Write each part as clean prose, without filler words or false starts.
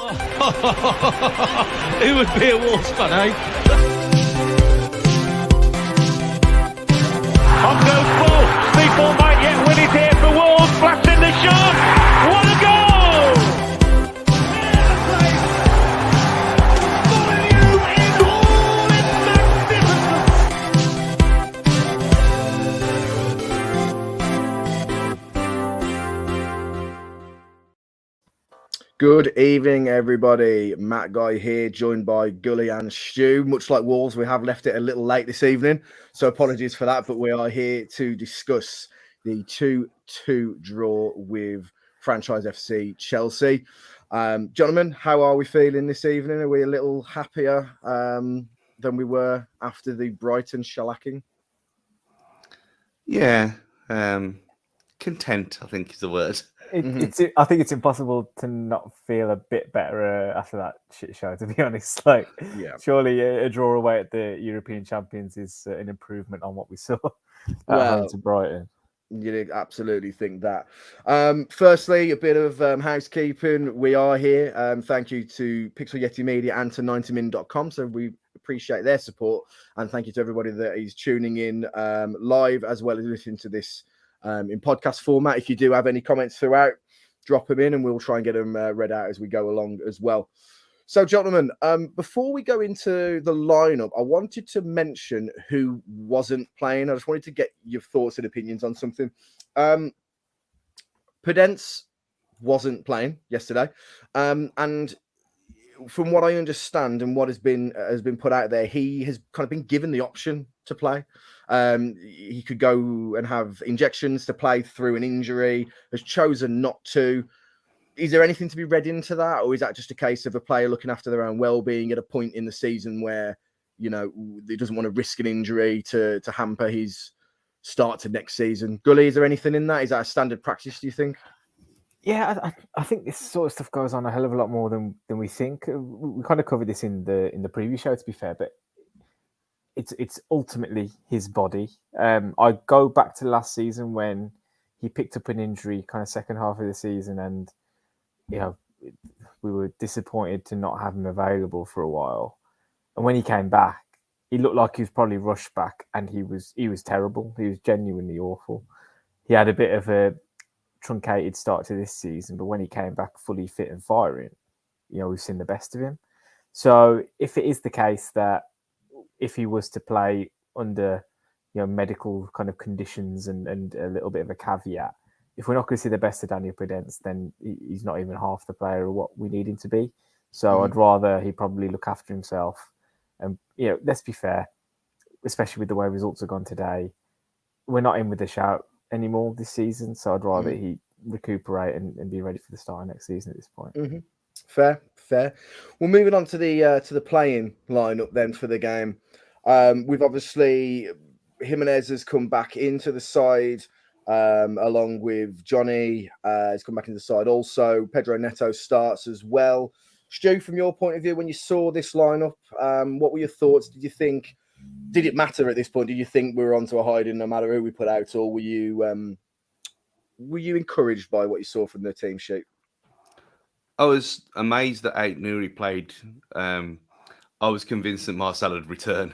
Who would be a Wolves fan, eh? On goes Bull. People might yet win it here for Wolves. Flash in the shot. What a goal! Good evening, everybody. Matt Guy here, joined by Gully and Stu. Much like Wolves, we have left it a little late this evening, so apologies for that, but we are here to discuss the 2-2 draw with Franchise FC Chelsea. Gentlemen, how are we feeling this evening? Are we a little happier than we were after the Brighton shellacking? Yeah, content, I think is the word. I think it's impossible to not feel a bit better after that shit show, to be honest. Like, surely a draw away at the European champions is an improvement on what we saw at home to Brighton. You'd absolutely think that. Firstly, a bit of housekeeping. We are here. Thank you to Pixel Yeti Media and to 90min.com. So we appreciate their support. And thank you to everybody that is tuning in live as well as listening to this in podcast format. If you do have any comments throughout, drop them in and we'll try and get them read out as we go along as well. So, gentlemen, before we go into the lineup, I wanted to mention who wasn't playing. I just wanted to get your thoughts and opinions on something. Podence wasn't playing yesterday. And from what I understand and what has been put out there, he has kind of been given the option to play. He could go and have injections to play through an injury, has chosen not to. Is there anything to be read into that, or is that just a case of a player looking after their own well-being at a point in the season where, you know, he doesn't want to risk an injury to hamper his start to next season? Gully, is there anything in that? Is that a standard practice, do you think? Yeah, I think this sort of stuff goes on a hell of a lot more than we think. We kind of covered this in the previous show, to be fair, but it's ultimately his body. I go back to last season when he picked up an injury, kind of second half of the season, and you know we were disappointed to not have him available for a while. And when he came back, he looked like he was probably rushed back, and he was terrible. He was genuinely awful. He had a bit of a truncated start to this season, but when he came back fully fit and firing, you know, we've seen the best of him. So if it is the case that if he was to play under, you know, medical kind of conditions and a little bit of a caveat, if we're not going to see the best of Daniel Podence, then he's not even half the player of what we need him to be. So I'd rather he probably look after himself. And, you know, let's be fair, especially with the way results have gone today, we're not in with the shout anymore this season. So I'd rather he recuperate and be ready for the start of next season at this point. Fair. Well, moving on to the playing lineup then for the game. We've obviously Jimenez has come back into the side along with Johnny. Has come back into the side also. Pedro Neto starts as well. Stu, from your point of view, when you saw this lineup, what were your thoughts? Did it matter at this point? Did you think we were onto a hiding no matter who we put out, or were you encouraged by what you saw from the team sheet? I was amazed that Ait-Nouri played. I was convinced that Marcel would return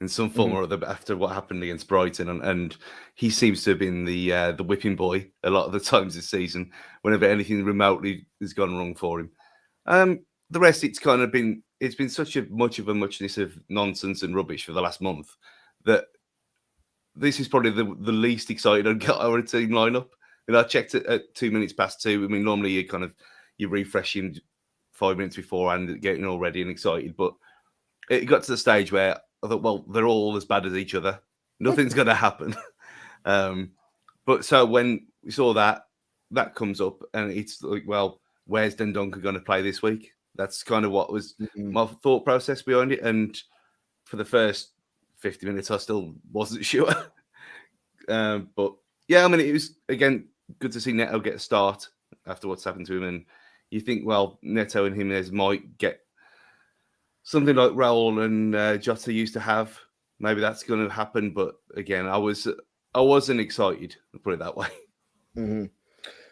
in some form or other after what happened against Brighton, and he seems to have been the whipping boy a lot of the times this season. Whenever anything remotely has gone wrong for him, the rest it's been such a much of a muchness of nonsense and rubbish for the last month that this is probably the least excited I'd got our team lineup. And I checked it at 2 minutes past 2. I mean, normally you're refreshing 5 minutes before and getting all ready and excited. But it got to the stage where I thought, well, they're all as bad as each other. Nothing's going to happen. But so when we saw that comes up and it's like, well, where's Dendoncker going to play this week? That's kind of what was my thought process behind it. And for the first 50 minutes, I still wasn't sure. But yeah, I mean, it was, again, good to see Neto get a start after what's happened to him. And you think, well, Neto and Jimenez might get something like Raul and Jota used to have. Maybe that's going to happen. But again, I wasn't excited, to put it that way.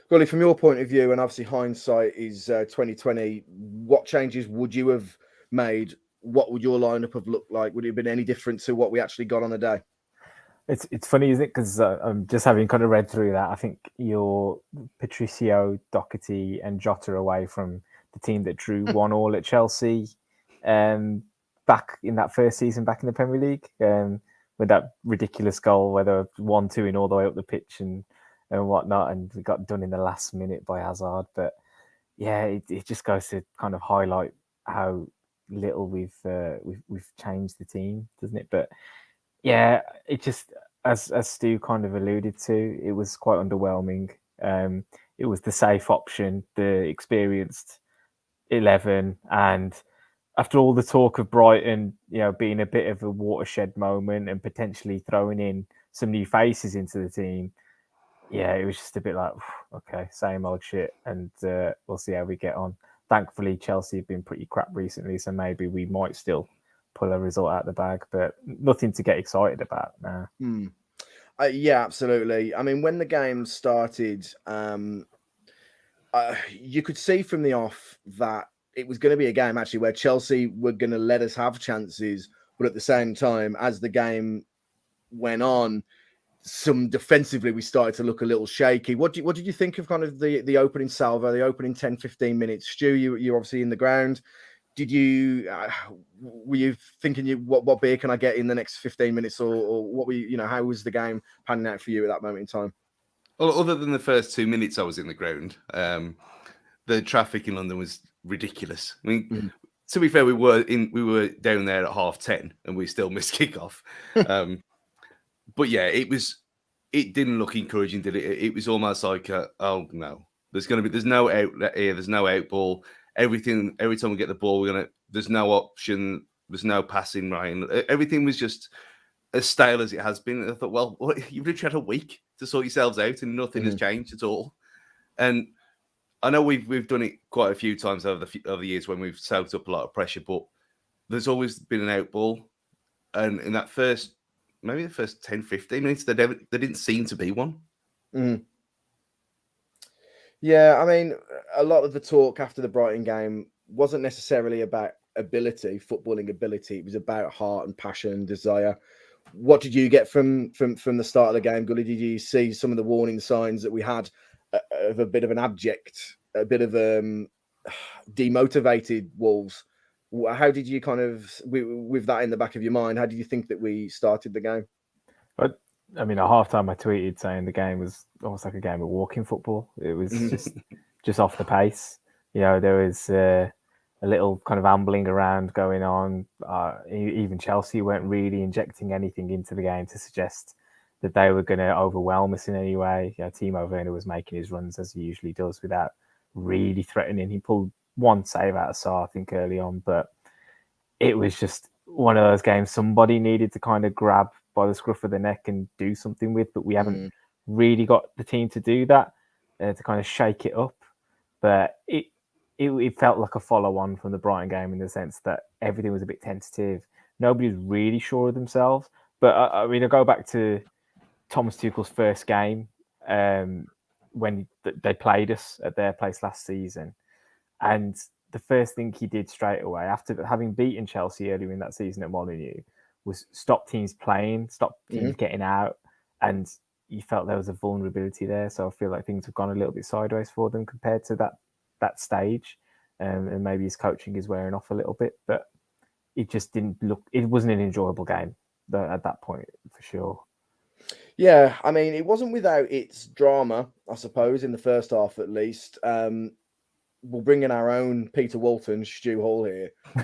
Gully, from your point of view, and obviously hindsight is 2020, what changes would you have made? What would your lineup have looked like? Would it have been any different to what we actually got on the day? It's funny, isn't it? Because I'm just having kind of read through that. I think you're Patricio, Doherty, and Jota away from the team that drew 1-1 at Chelsea, back in that first season, back in the Premier League, with that ridiculous goal where they were 1-2 in all the way up the pitch and whatnot, and we got done in the last minute by Hazard. But yeah, it just goes to kind of highlight how little we've changed the team, doesn't it? But yeah, it just, as Stu kind of alluded to, it was quite underwhelming. It was the safe option, the experienced 11, and after all the talk of Brighton, being a bit of a watershed moment and potentially throwing in some new faces into the team, yeah, it was just a bit like, okay, same old shit, and we'll see how we get on. Thankfully, Chelsea have been pretty crap recently, so maybe we might still pull a result out of the bag, but nothing to get excited about now. Yeah, absolutely. I mean, when the game started, you could see from the off that it was going to be a game actually where Chelsea were going to let us have chances, but at the same time, as the game went on, some defensively we started to look a little shaky. What did you think of kind of the opening salvo, the opening 10-15 minutes? Stu, you're obviously in the ground. Did you were you thinking what beer can I get in the next 15 minutes, or what were you, how was the game panning out for you at that moment in time? Well, other than the first 2 minutes I was in the ground, the traffic in London was ridiculous. I mean, to be fair, we were down there at 10:30 and we still missed kickoff. But yeah, it didn't look encouraging, did it? It was almost like, oh no, there's no outlet here, there's no out ball. Every time we get the ball, there's no option, there's no passing, Ryan. Everything was just as stale as it has been. And I thought, well, you've literally had a week to sort yourselves out, and nothing has changed at all. And I know we've done it quite a few times over the years when we've soaked up a lot of pressure, but there's always been an out ball. And in that maybe the first 10-15 minutes, there didn't seem to be one. Yeah, I mean, a lot of the talk after the Brighton game wasn't necessarily about footballing ability. It was about heart and passion and desire. What did you get from the start of the game, Gully? Did you see some of the warning signs that we had of a bit of an abject, a bit of demotivated Wolves? How did you kind of, with that in the back of your mind, how did you think that we started the game? I mean, at halftime, I tweeted saying the game was almost like a game of walking football. It was just off the pace. There was a little kind of ambling around going on. Even Chelsea weren't really injecting anything into the game to suggest that they were going to overwhelm us in any way. Timo Werner was making his runs as he usually does without really threatening. He pulled one save out of Sarr, I think, early on, but it was just one of those games somebody needed to kind of grab by the scruff of the neck and do something with, but we haven't really got the team to do that, to kind of shake it up. But it felt like a follow-on from the Brighton game in the sense that everything was a bit tentative. Nobody was really sure of themselves. But I mean, I go back to Thomas Tuchel's first game when they played us at their place last season. And the first thing he did straight away, after having beaten Chelsea earlier in that season at Molineux, was stop teams playing, stop teams getting out. And you felt there was a vulnerability there. So I feel like things have gone a little bit sideways for them compared to that stage. And maybe his coaching is wearing off a little bit. But it just it wasn't an enjoyable game at that point, for sure. Yeah, I mean, it wasn't without its drama, I suppose, in the first half at least. We'll bring in our own Peter Walton, Stu Hall here. A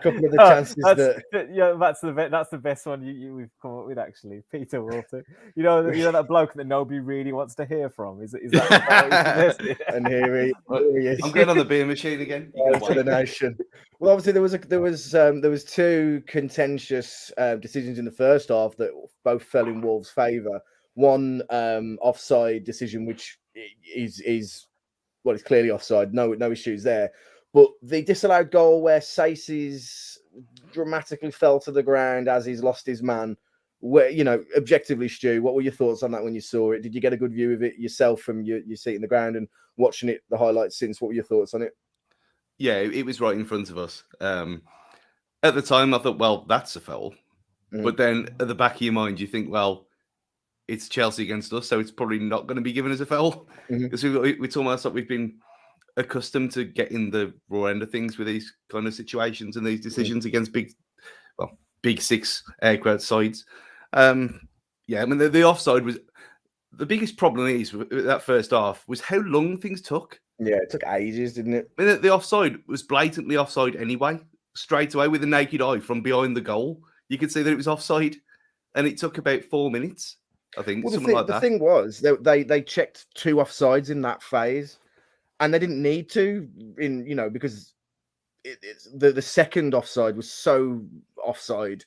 couple of the chances that's the best one we've come up with, actually. Peter Walton. You know that bloke that nobody really wants to hear from. Is that and here he is. I'm going on the beer machine again. To the nation. Well, obviously there was two contentious decisions in the first half that both fell in Wolves' favour. One offside decision, which is well, it's clearly offside. No issues there. But the disallowed goal where Saces dramatically fell to the ground as he's lost his man where, you know, objectively, Stu, what were your thoughts on that when you saw it? Did you get a good view of it yourself from your seat in the ground and watching it, the highlights since? What were your thoughts on it? Yeah, it was right in front of us. At the time, I thought, well, that's a foul. But then at the back of your mind, you think, well, it's Chelsea against us, so it's probably not going to be given as a foul. Because it's almost like we've been accustomed to getting the raw end of things with these kind of situations and these decisions against big six aircraft sides. Yeah, I mean, the offside was the biggest problem is with that first half was how long things took. Yeah, it took ages, didn't it? I mean, the offside was blatantly offside anyway, straight away with a naked eye from behind the goal. You could see that it was offside, and it took about 4 minutes, I think, Well, something like that. The thing was, they checked 2 offsides in that phase, and they didn't need to, because the second offside was so offside.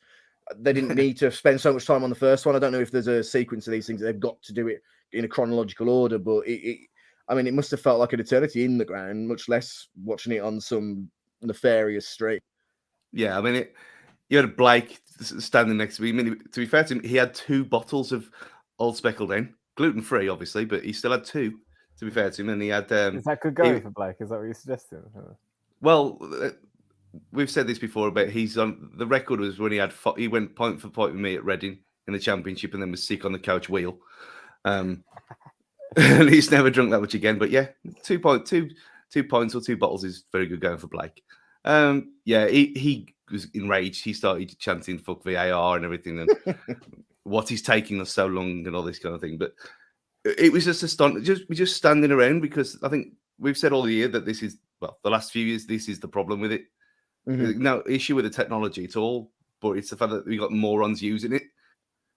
They didn't need to spend so much time on the first one. I don't know if there's a sequence of these things. They've got to do it in a chronological order, but it must have felt like an eternity in the ground, much less watching it on some nefarious street. Yeah, I mean, you had Blake standing next to me. I mean, to be fair to him, he had 2 bottles of Old Speckled Hen, gluten-free, obviously, but he still had 2, to be fair to him. And he had... Is that good going for Blake? Is that what you're suggesting? Well, we've said this before, but he's on... The record was when he went point for point with me at Reading in the Championship and then was sick on the couch wheel. And he's never drunk that much again. But yeah, 2 points or 2 bottles is very good going for Blake. Yeah, he was enraged. He started chanting "fuck VAR" and everything, and what is taking us so long and all this kind of thing. But it was just astonishing. We're just standing around because I think we've said all year that this is, well, the last few years, this is the problem with it. No issue with the technology at all, but it's the fact that we got morons using it,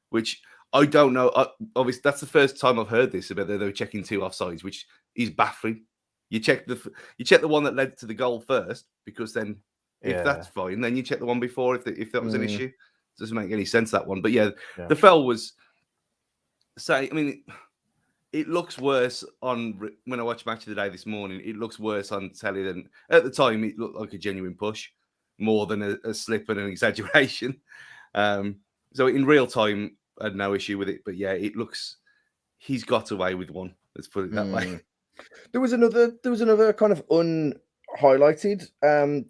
which I don't know. Obviously, that's the first time I've heard this about they were checking 2 offsides, which is baffling. You check the one that led to the goal first, because then if that's fine, then you check the one before if that was an issue. It doesn't make any sense, that one. But yeah. The foul was. I mean, it looks worse on when I watched Match of the Day this morning. It looks worse on telly than at the time. It looked like a genuine push, more than a slip and an exaggeration. So in real time, I had no issue with it. But yeah, it looks he's got away with one. Let's put it that way. There was another kind of unhighlighted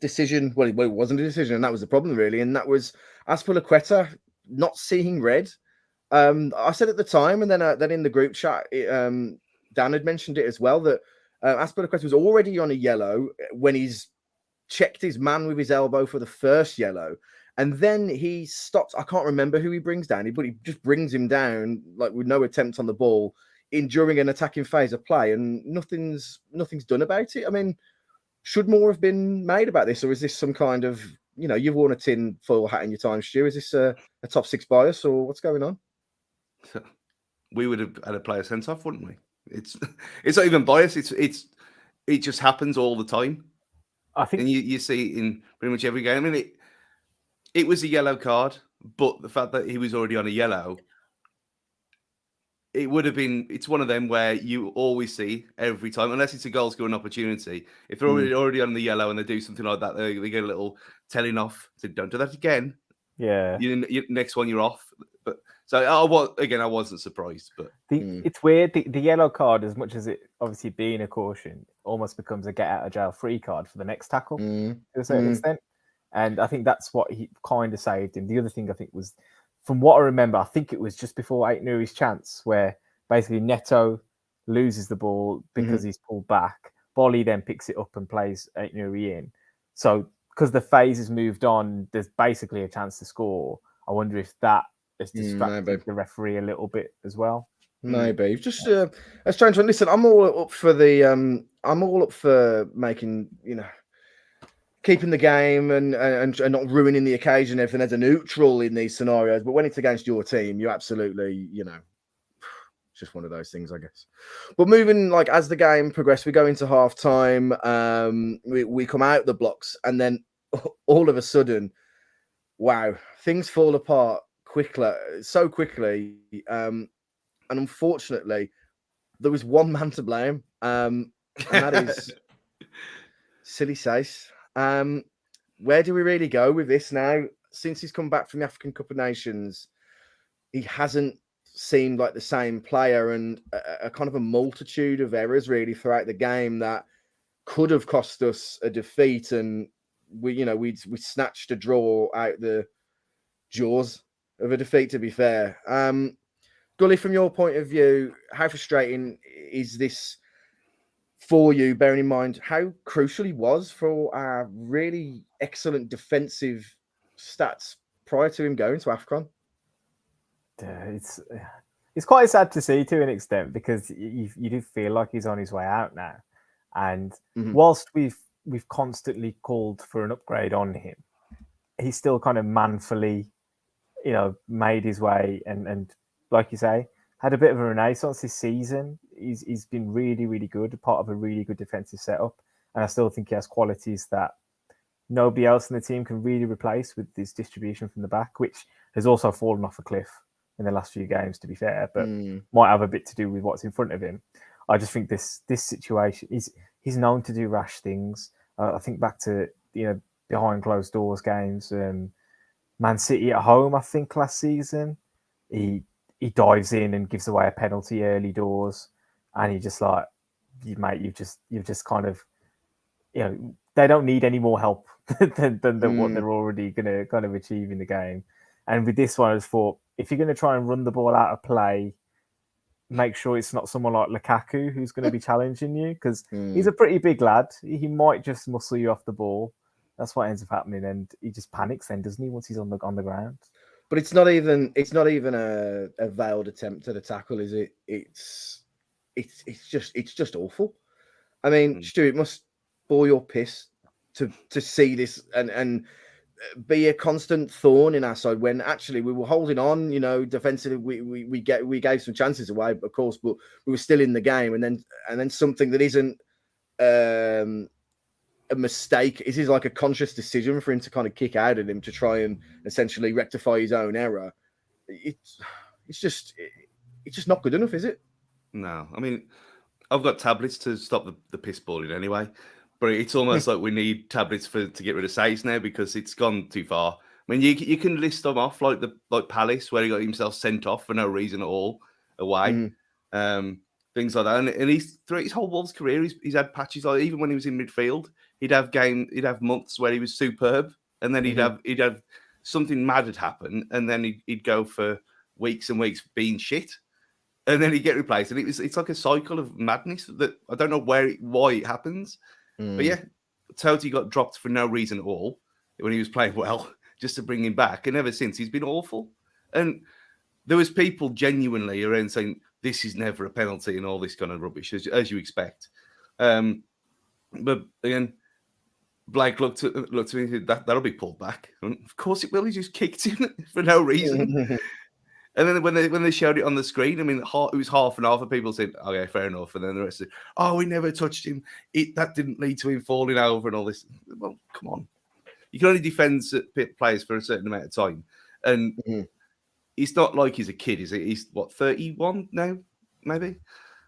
decision. Well, it wasn't a decision, and that was the problem, really. And that was Azpilicueta not seeing red. I said at the time, and then in the group chat, Dan had mentioned it as well, that Azpilicueta was already on a yellow when he's checked his man with his elbow for the first yellow. And then he stops. I can't remember who he brings down, but he just brings him down like with no attempt on the ball during an attacking phase of play, and nothing's done about it. I mean, should more have been made about this, or is this some kind of, you've worn a tin foil hat in your time, Stu? Is this a top 6 bias, or what's going on? We would have had a player sent off, wouldn't we? It's not even bias. It just happens all the time. I think, and you see it in pretty much every game. I mean, it was a yellow card, but the fact that he was already on a yellow. It would have been. It's one of them where you always see every time, unless it's a goal scoring opportunity. If they're already on the yellow and they do something like that, they get a little telling off. So don't do that again. Yeah. Next one you're off. But so I wasn't surprised. But it's weird. The yellow card, as much as it obviously being a caution, almost becomes a get out of jail free card for the next tackle to a certain extent. And I think that's what he kind of saved him. The other thing I think was, from what I remember, I think it was just before Ait-Nouri's chance where basically Neto loses the ball because he's pulled back. Bolly then picks it up and plays Ait-Nouri in. So because the phase has moved on, there's basically a chance to score. I wonder if that has distracted the referee a little bit as well. Maybe. Just a strange one. Listen, I'm all up for making, keeping the game and not ruining the occasion and everything as a neutral in these scenarios. But when it's against your team, you absolutely, it's just one of those things, I guess. But moving, as the game progressed, we go into half time. We come out the blocks, and then all of a sudden, wow, things fall apart so quickly. And unfortunately, there was one man to blame, and that is Silly Sace. Where do we really go with this now? Since he's come back from the African Cup of Nations, he hasn't seemed like the same player, and a kind of a multitude of errors really throughout the game that could have cost us a defeat, and we snatched a draw out the jaws of a defeat, to be fair. Gully, from your point of view, how frustrating is this for you, bearing in mind how crucial he was for our really excellent defensive stats prior to him going to AFCON? It's quite sad to see to an extent, because you do feel like he's on his way out now. And whilst we've constantly called for an upgrade on him, he's still kind of manfully, made his way and like you say, had a bit of a renaissance this season. He's been really, really good, part of a really good defensive setup. And I still think he has qualities that nobody else in the team can really replace with this distribution from the back, which has also fallen off a cliff in the last few games, to be fair, but might have a bit to do with what's in front of him. I just think this situation, he's known to do rash things. I think back to, behind closed doors games, Man City at home, I think last season, he dives in and gives away a penalty early doors, and you're just like, you've just kind of, they don't need any more help than what they're already going to kind of achieve in the game. And with this one, I just thought, if you're going to try and run the ball out of play, make sure it's not someone like Lukaku who's going to be challenging you, because he's a pretty big lad. He might just muscle you off the ball. That's what ends up happening, and he just panics then, doesn't he, once he's on the ground? But it's not even a veiled attempt at a tackle, is it? It's just awful. I mean, Stu, it must bore your piss to see this and be a constant thorn in our side when actually we were holding on. Defensively, we gave some chances away, of course, but we were still in the game. And then something that isn't a mistake. It is like a conscious decision for him to kind of kick out at him to try and essentially rectify his own error. It's just not good enough, is it? No, I mean, I've got tablets to stop the piss balling anyway, but it's almost like we need tablets to get rid of Sace now, because it's gone too far. I mean, you can list them off like Palace, where he got himself sent off for no reason at all away. Things like that, and he's throughout his whole Wolves career, he's had patches like, even when he was in midfield, he'd have months where he was superb, and then he'd have something mad had happened, and then he'd go for weeks and weeks being shit, and then he'd get replaced, and it's like a cycle of madness that I don't know why it happens. But yeah, Coady got dropped for no reason at all when he was playing well, just to bring him back, and ever since he's been awful. And there was people genuinely around saying this is never a penalty and all this kind of rubbish, as you expect. But again, Blake looked at me and said, that'll be pulled back. And of course it will. He just kicked him for no reason. And then when they showed it on the screen, I mean, it was half and half of people said, okay, fair enough. And then the rest said, oh, we never touched him. That didn't lead to him falling over and all this. Well, come on. You can only defend players for a certain amount of time. And it's not like he's a kid, is it? He's, 31 now, maybe?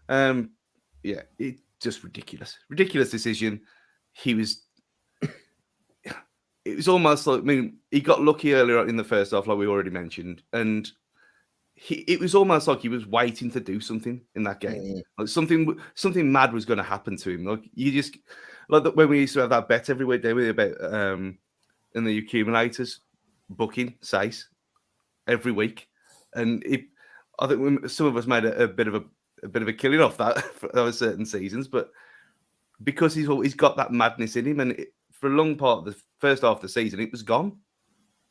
Yeah, it's just ridiculous. Ridiculous decision. It was almost like, I mean, he got lucky earlier in the first half, like we already mentioned. And it was almost like he was waiting to do something in that game. Like something mad was going to happen to him. Like when we used to have that bet every week, they were about in the accumulators booking Sace every week, and I think some of us made a bit of a killing off that for certain seasons, but because he's got that madness in him, and for a long part of the first half of the season, it was gone.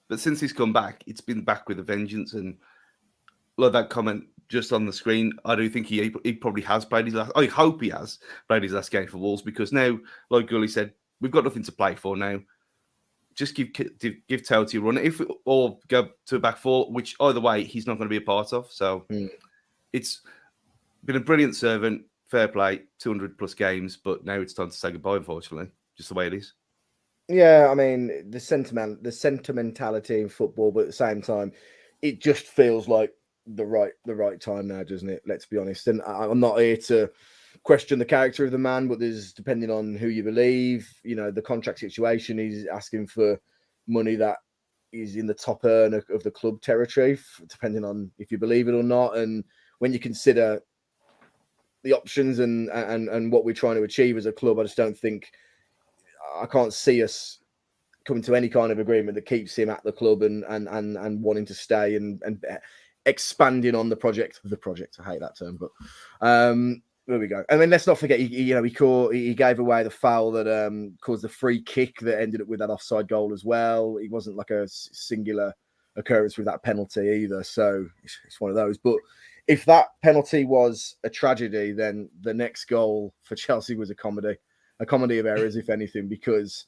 But since he's come back, it's been back with a vengeance. And like that comment just on the screen, I do think he probably has played his last. I hope he has played his last game for Wolves, because now, like Gully said, we've got nothing to play for now. Just give Coady a run, or go to a back four, which either way he's not going to be a part of. So it's been a brilliant servant, fair play, 200 plus games, but now it's time to say goodbye. Unfortunately, just the way it is. Yeah, I mean the sentimentality in football, but at the same time, it just feels like the right time now, doesn't it? Let's be honest. And I'm not here to question the character of the man, but there's, depending on who you believe, the contract situation, he's asking for money that is in the top earner of the club territory, depending on if you believe it or not. And when you consider the options and what we're trying to achieve as a club, I just don't think, I can't see us coming to any kind of agreement that keeps him at the club and wanting to stay and expanding on the project. I hate that term, but there we go. And then let's not forget, he gave away the foul that caused the free kick that ended up with that offside goal as well. It wasn't like a singular occurrence with that penalty either. So it's one of those. But if that penalty was a tragedy, then the next goal for Chelsea was a comedy of errors, if anything, because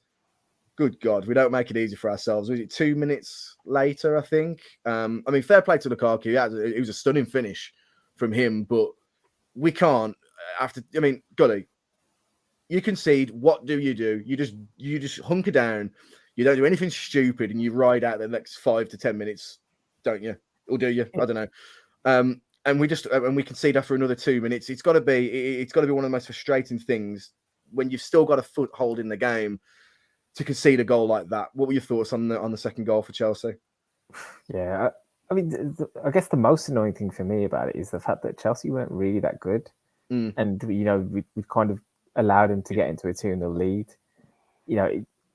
good God, we don't make it easy for ourselves. Was it 2 minutes later, I think? I mean, fair play to Lukaku. It was a stunning finish from him, but we can't. Coady, you concede. What do? You just hunker down. You don't do anything stupid, and you ride out the next 5 to 10 minutes, don't you? Or do you? I don't know. And we concede after another 2 minutes. It's got to be one of the most frustrating things when you've still got a foothold in the game to concede a goal like that. What were your thoughts on the second goal for Chelsea? Yeah, I mean, I guess the most annoying thing for me about it is the fact that Chelsea weren't really that good, and we kind of allowed them to get into a 2-0 lead.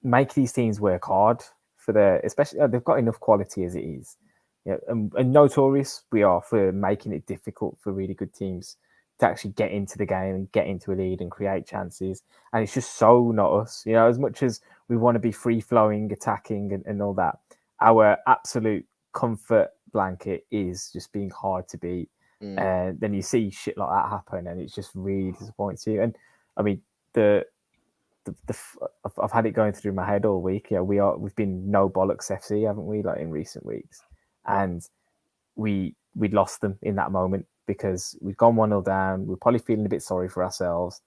Make these teams work hard for especially they've got enough quality as it is. And notorious we are for making it difficult for really good teams to actually get into the game and get into a lead and create chances. And it's just so not us. As much as we want to be free-flowing, attacking and all that, our absolute comfort blanket is just being hard to beat. And then you see shit like that happen and it just really disappoints you. And I mean, I've had it going through my head all week. We've been no bollocks FC, haven't we? Like in recent weeks. And we'd lost them in that moment because we'd gone 1-0 down. We're probably feeling a bit sorry for ourselves.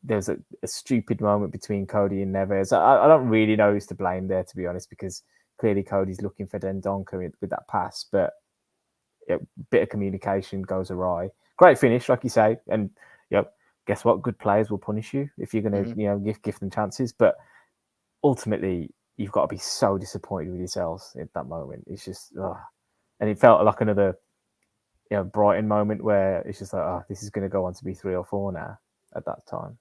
There's a stupid moment between Coady and Neves. I don't really know who's to blame there, to be honest, because clearly Cody's looking for Dendoncker with that pass, but a bit of communication goes awry. Great finish, like you say, and guess what? Good players will punish you if you're going to give them chances. But ultimately, you've got to be so disappointed with yourselves at that moment. It's just, and it felt like another, Brighton moment where it's just like, this is going to go on to be 3 or 4 now. At that time,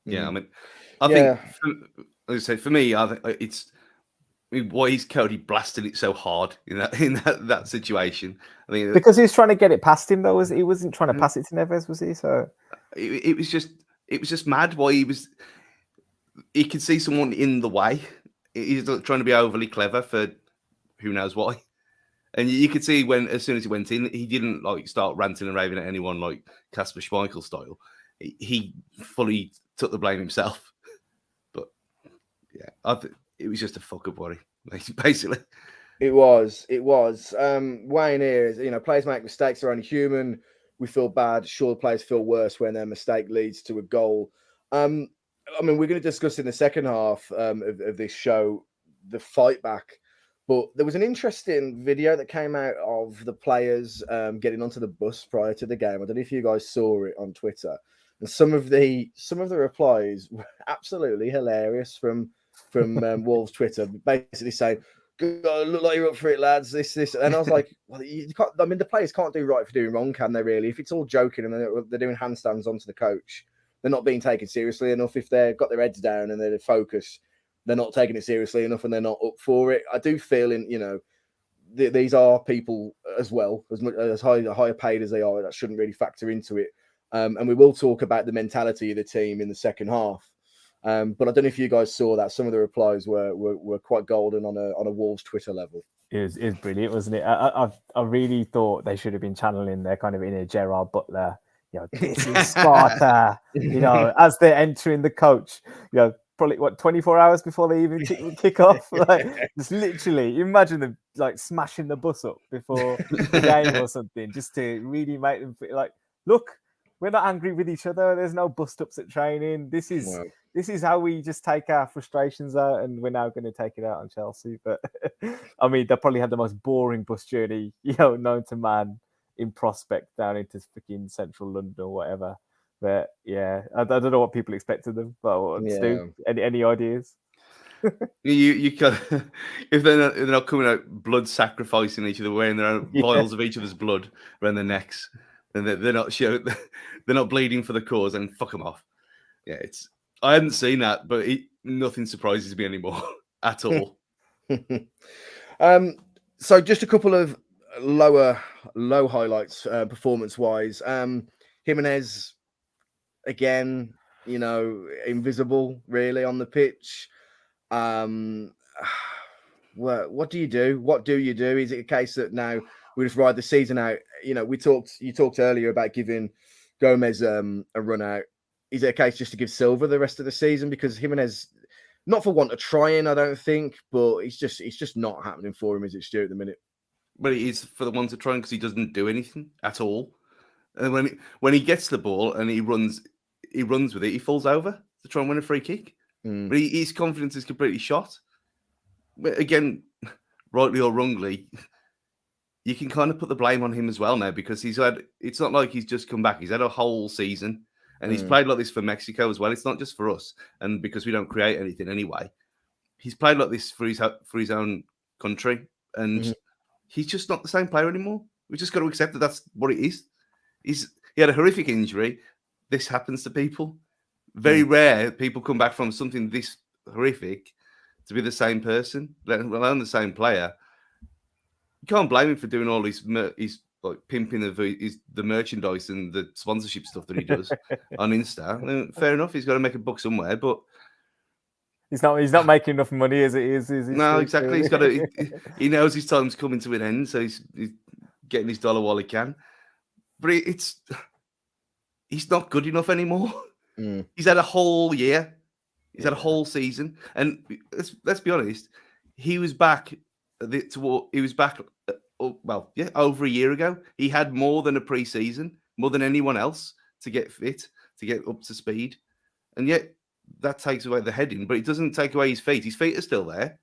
yeah. I mean, I think, for me, I think it's. I mean, why is Coady blasting it so hard in that situation? I mean, because he was trying to get it past him, though. He wasn't trying to pass it to Neves, was he? So it was just mad. Why he could see someone in the way. He's trying to be overly clever for who knows why. And you could see as soon as he went in, he didn't start ranting and raving at anyone like Kasper Schmeichel style. He fully took the blame himself. But yeah, it was just a fuck up worry, basically. It was. Wayne here is, players make mistakes. They're only human. We feel bad. Sure, players feel worse when their mistake leads to a goal. I mean, we're going to discuss in the second half of this show the fight back. But there was an interesting video that came out of the players getting onto the bus prior to the game. I don't know if you guys saw it on Twitter. And some of the replies were absolutely hilarious from Wolves Twitter, basically saying, "Look like you're up for it, lads." This, and I was like, "Well, you can't." I mean, the players can't do right for doing wrong, can they? Really, if it's all joking and they're doing handstands onto the coach, they're not being taken seriously enough. If they've got their heads down and they're focused, they're not taking it seriously enough and they're not up for it. I do feel these are people as well, as higher paid as they are, that shouldn't really factor into it. And we will talk about the mentality of the team in the second half. But I don't know if you guys saw that. Some of the replies were quite golden on a Wolves Twitter level. It was brilliant, wasn't it? I really thought they should have been channeling their kind of inner Gerard Butler. This is Sparta. As they're entering the coach, probably 24 hours before they even kick off. Just literally imagine them smashing the bus up before the game or something, just to really make them feel like, look, we're not angry with each other. There's no bust ups at training. This is how we just take our frustrations out, and we're now going to take it out on Chelsea. But I mean, they probably had the most boring bus journey, known to man, in prospect down into freaking central London or whatever. But yeah, I don't know what people expected them, but what to do. Any ideas? You can if they're not coming out blood sacrificing each other, wearing their own vials of each other's blood around their necks, and they're not they're not bleeding for the cause, and fuck them off. Yeah, I hadn't seen that, but nothing surprises me anymore at all. So just a couple of low highlights performance wise. Jimenez again, invisible really on the pitch. What do you do? What do you do? Is it a case that now we just ride the season out? You talked earlier about giving Gomez a run out. Is it a case just to give Silva the rest of the season? Because Jimenez, not for want of trying, I don't think, but it's just not happening for him, is it, Stu, at the minute? But it is for the ones that try because he doesn't do anything at all. And when he gets the ball and he runs with it, he falls over to try and win a free kick. But his confidence is completely shot. But again, rightly or wrongly, you can kind of put the blame on him as well now because it's not like he's just come back. He's had a whole season and he's played like this for Mexico as well. It's not just for us. And because we don't create anything anyway, he's played like this for his own country. And he's just not the same player anymore. We've just got to accept that that's what it is. He had a horrific injury. This happens to people. Very rare people come back from something this horrific to be the same person, let alone the same player. You can't blame him for doing all his like pimping the merchandise and the sponsorship stuff that he does on Insta. I mean, fair enough, he's got to make a buck somewhere, but he's not making enough money as it is. No, exactly. He's got to. He knows his time's coming to an end, so he's getting his dollar while he can. But he's not good enough anymore. He's had a whole year. He's had a whole season, and let's be honest. He was back. He was back. Over a year ago. He had more than a pre-season, more than anyone else to get fit, to get up to speed, and yet that takes away the heading, but it doesn't take away his feet. His feet are still there.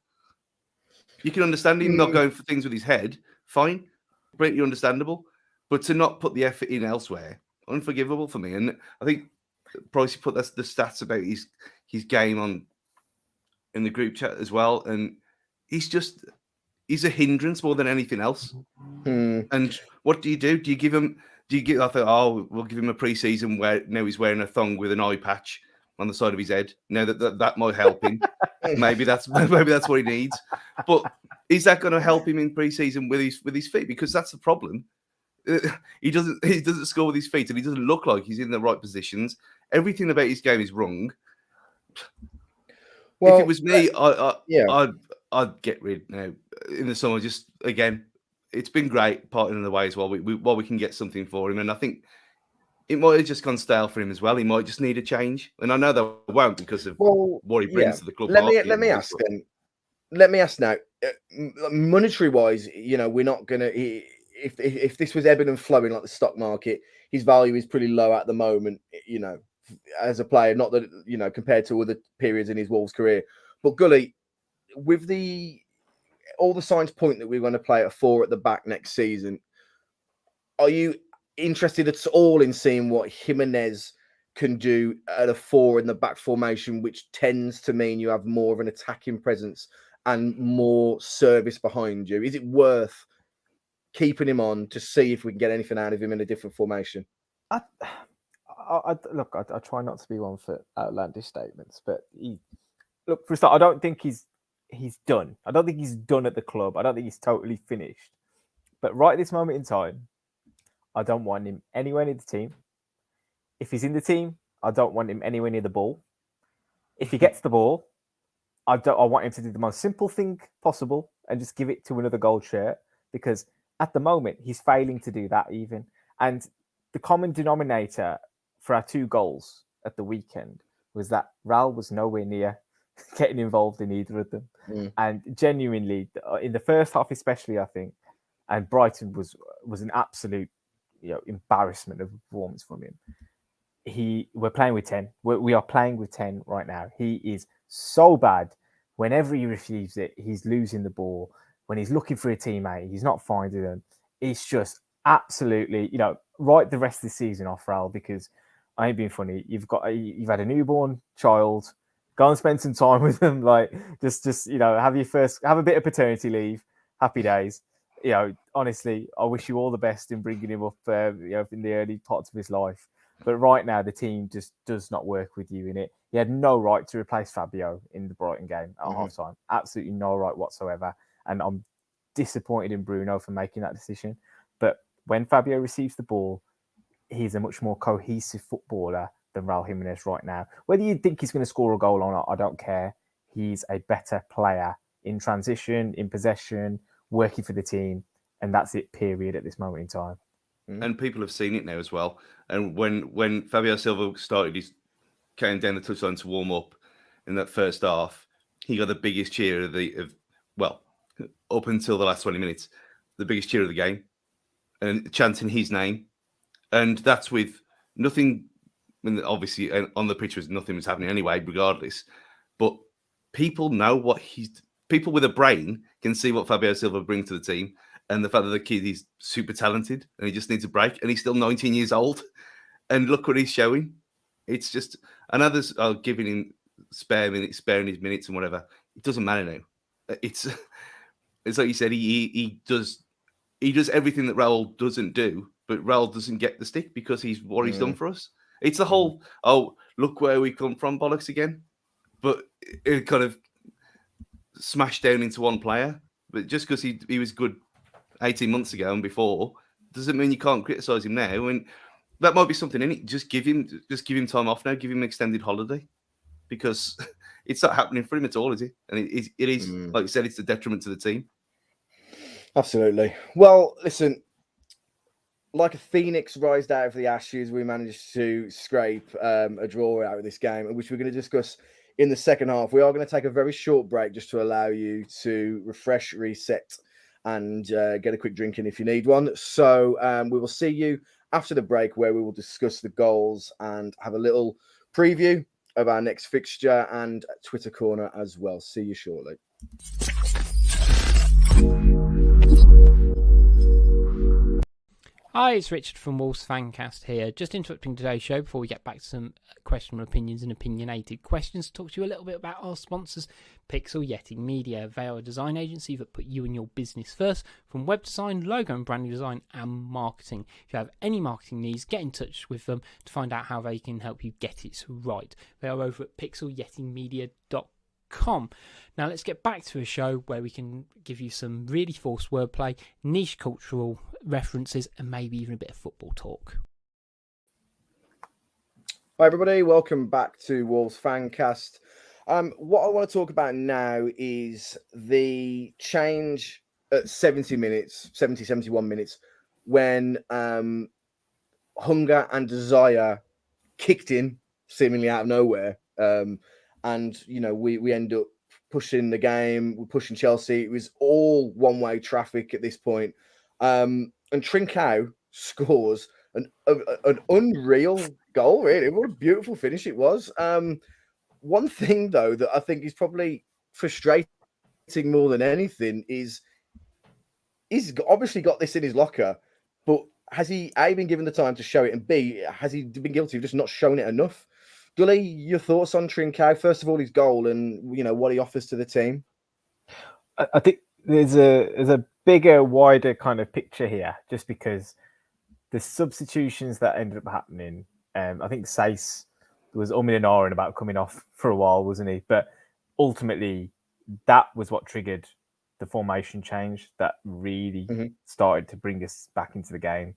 You can understand him not going for things with his head. Fine, completely understandable, but to not put the effort in elsewhere, unforgivable for me. And I think Pricey put the stats about his game on in the group chat as well, and he's a hindrance more than anything else. And what do? Do you give him? I thought, we'll give him a pre-season where now he's wearing a thong with an eye patch on the side of his head. Now that might help him. maybe that's what he needs. But is that going to help him in pre-season with his feet? Because that's the problem. He doesn't score with his feet, and he doesn't look like he's in the right positions. Everything about his game is wrong. Well, if it was me, I'd get rid now in the summer. Just again, it's been great parting in the ways while we can get something for him, and I think it might have just gone stale for him as well. He might just need a change, and I know that won't because of what he brings to the club. Let me ask then. Let me ask now. Monetary wise, we're not gonna. If this was ebbing and flowing like the stock market, his value is pretty low at the moment. As a player, not that compared to other periods in his Wolves career. But Gully, with all the signs point that we're going to play at 4 at the back next season, are you interested at all in seeing what Jimenez can do at a 4 in the back formation, which tends to mean you have more of an attacking presence and more service behind you? Is it worth keeping him on to see if we can get anything out of him in a different formation? I try not to be one for outlandish statements, but for a start, I don't think he's done. I don't think he's done at the club. I don't think he's totally finished. But right at this moment in time, I don't want him anywhere near the team. If he's in the team, I don't want him anywhere near the ball. If he gets the ball, I want him to do the most simple thing possible and just give it to another gold shirt, because at the moment he's failing to do that even. And the common denominator for our 2 goals at the weekend was that Raul was nowhere near getting involved in either of them. And genuinely, in the first half especially, I think, and Brighton was an absolute embarrassment of performance from him. We're playing with 10. We are playing with 10 right now. He is so bad. Whenever he receives it, he's losing the ball. When he's looking for a teammate, he's not finding them. It's just absolutely, write the rest of the season off, Raul, because I ain't being funny. You've had a newborn child. Go and spend some time with them. Like, just have a bit of paternity leave. Happy days. Honestly, I wish you all the best in bringing him up, in the early parts of his life. But right now, the team just does not work with you in it. He had no right to replace Fabio in the Brighton game at half-time. Absolutely no right whatsoever. And I'm disappointed in Bruno for making that decision. But when Fabio receives the ball, he's a much more cohesive footballer than Raul Jimenez right now. Whether you think he's going to score a goal or not, I don't care. He's a better player in transition, in possession, working for the team. And that's it, period, at this moment in time. And people have seen it now as well. And when Fabio Silva came down the touchline to warm up in that first half, he got the biggest cheer up until the last 20 minutes, the biggest cheer of the game, and chanting his name. And that's with nothing. I mean, obviously, on the pitch nothing was happening anyway, regardless. But people know people with a brain can see what Fabio Silva brings to the team. And the fact that the kid is super talented and he just needs a break, and he's still 19 years old. And look what he's showing. It's just, and others are giving him sparing his minutes and whatever. It doesn't matter now. It's like you said, he does everything that Raul doesn't do, but Raul doesn't get the stick because he's done for us. It's the whole, look where we come from bollocks again. But it kind of smashed down into one player. But just because he was good 18 months ago and before, doesn't mean you can't criticise him now. And that might be something in it. Just give him time off now. Give him an extended holiday, because it's not happening for him at all, is it? And it is, like you said, it's a detriment to the team. Absolutely. Well, listen, like a phoenix rised out of the ashes, we managed to scrape a draw out of this game, which we're going to discuss in the second half. We are going to take a very short break just to allow you to refresh, reset, and get a quick drink in if you need one. So we will see you after the break, where we will discuss the goals and have a little preview of our next fixture and Twitter corner as well. See you shortly. Hi, it's Richard from Wolves Fancast here. Just interrupting today's show before we get back to some questionable opinions and opinionated questions to talk to you a little bit about our sponsors, Pixel Yeti Media. They are a design agency that put you and your business first, from web design, logo and branding design and marketing. If you have any marketing needs, get in touch with them to find out how they can help you get it right. They are over at pixelyetimedia.com. Now let's get back to a show where we can give you some really forced wordplay, niche cultural references, and maybe even a bit of football talk. Hi everybody, welcome back to Wolves Fancast. What I want to talk about now is the change at 71 minutes, when hunger and desire kicked in seemingly out of nowhere. And, we end up pushing the game. We're pushing Chelsea. It was all one-way traffic at this point. And Trincao scores an unreal goal, really. What a beautiful finish it was. One thing, though, that I think is probably frustrating more than anything is he's obviously got this in his locker, but has he, A, been given the time to show it, and B, has he been guilty of just not showing it enough? Gully, your thoughts on Trincao? First of all, his goal and what he offers to the team. I think there's a bigger, wider kind of picture here, just because the substitutions that ended up happening. I think Saïss was and ahhing about coming off for a while, wasn't he? But ultimately, that was what triggered the formation change that really started to bring us back into the game.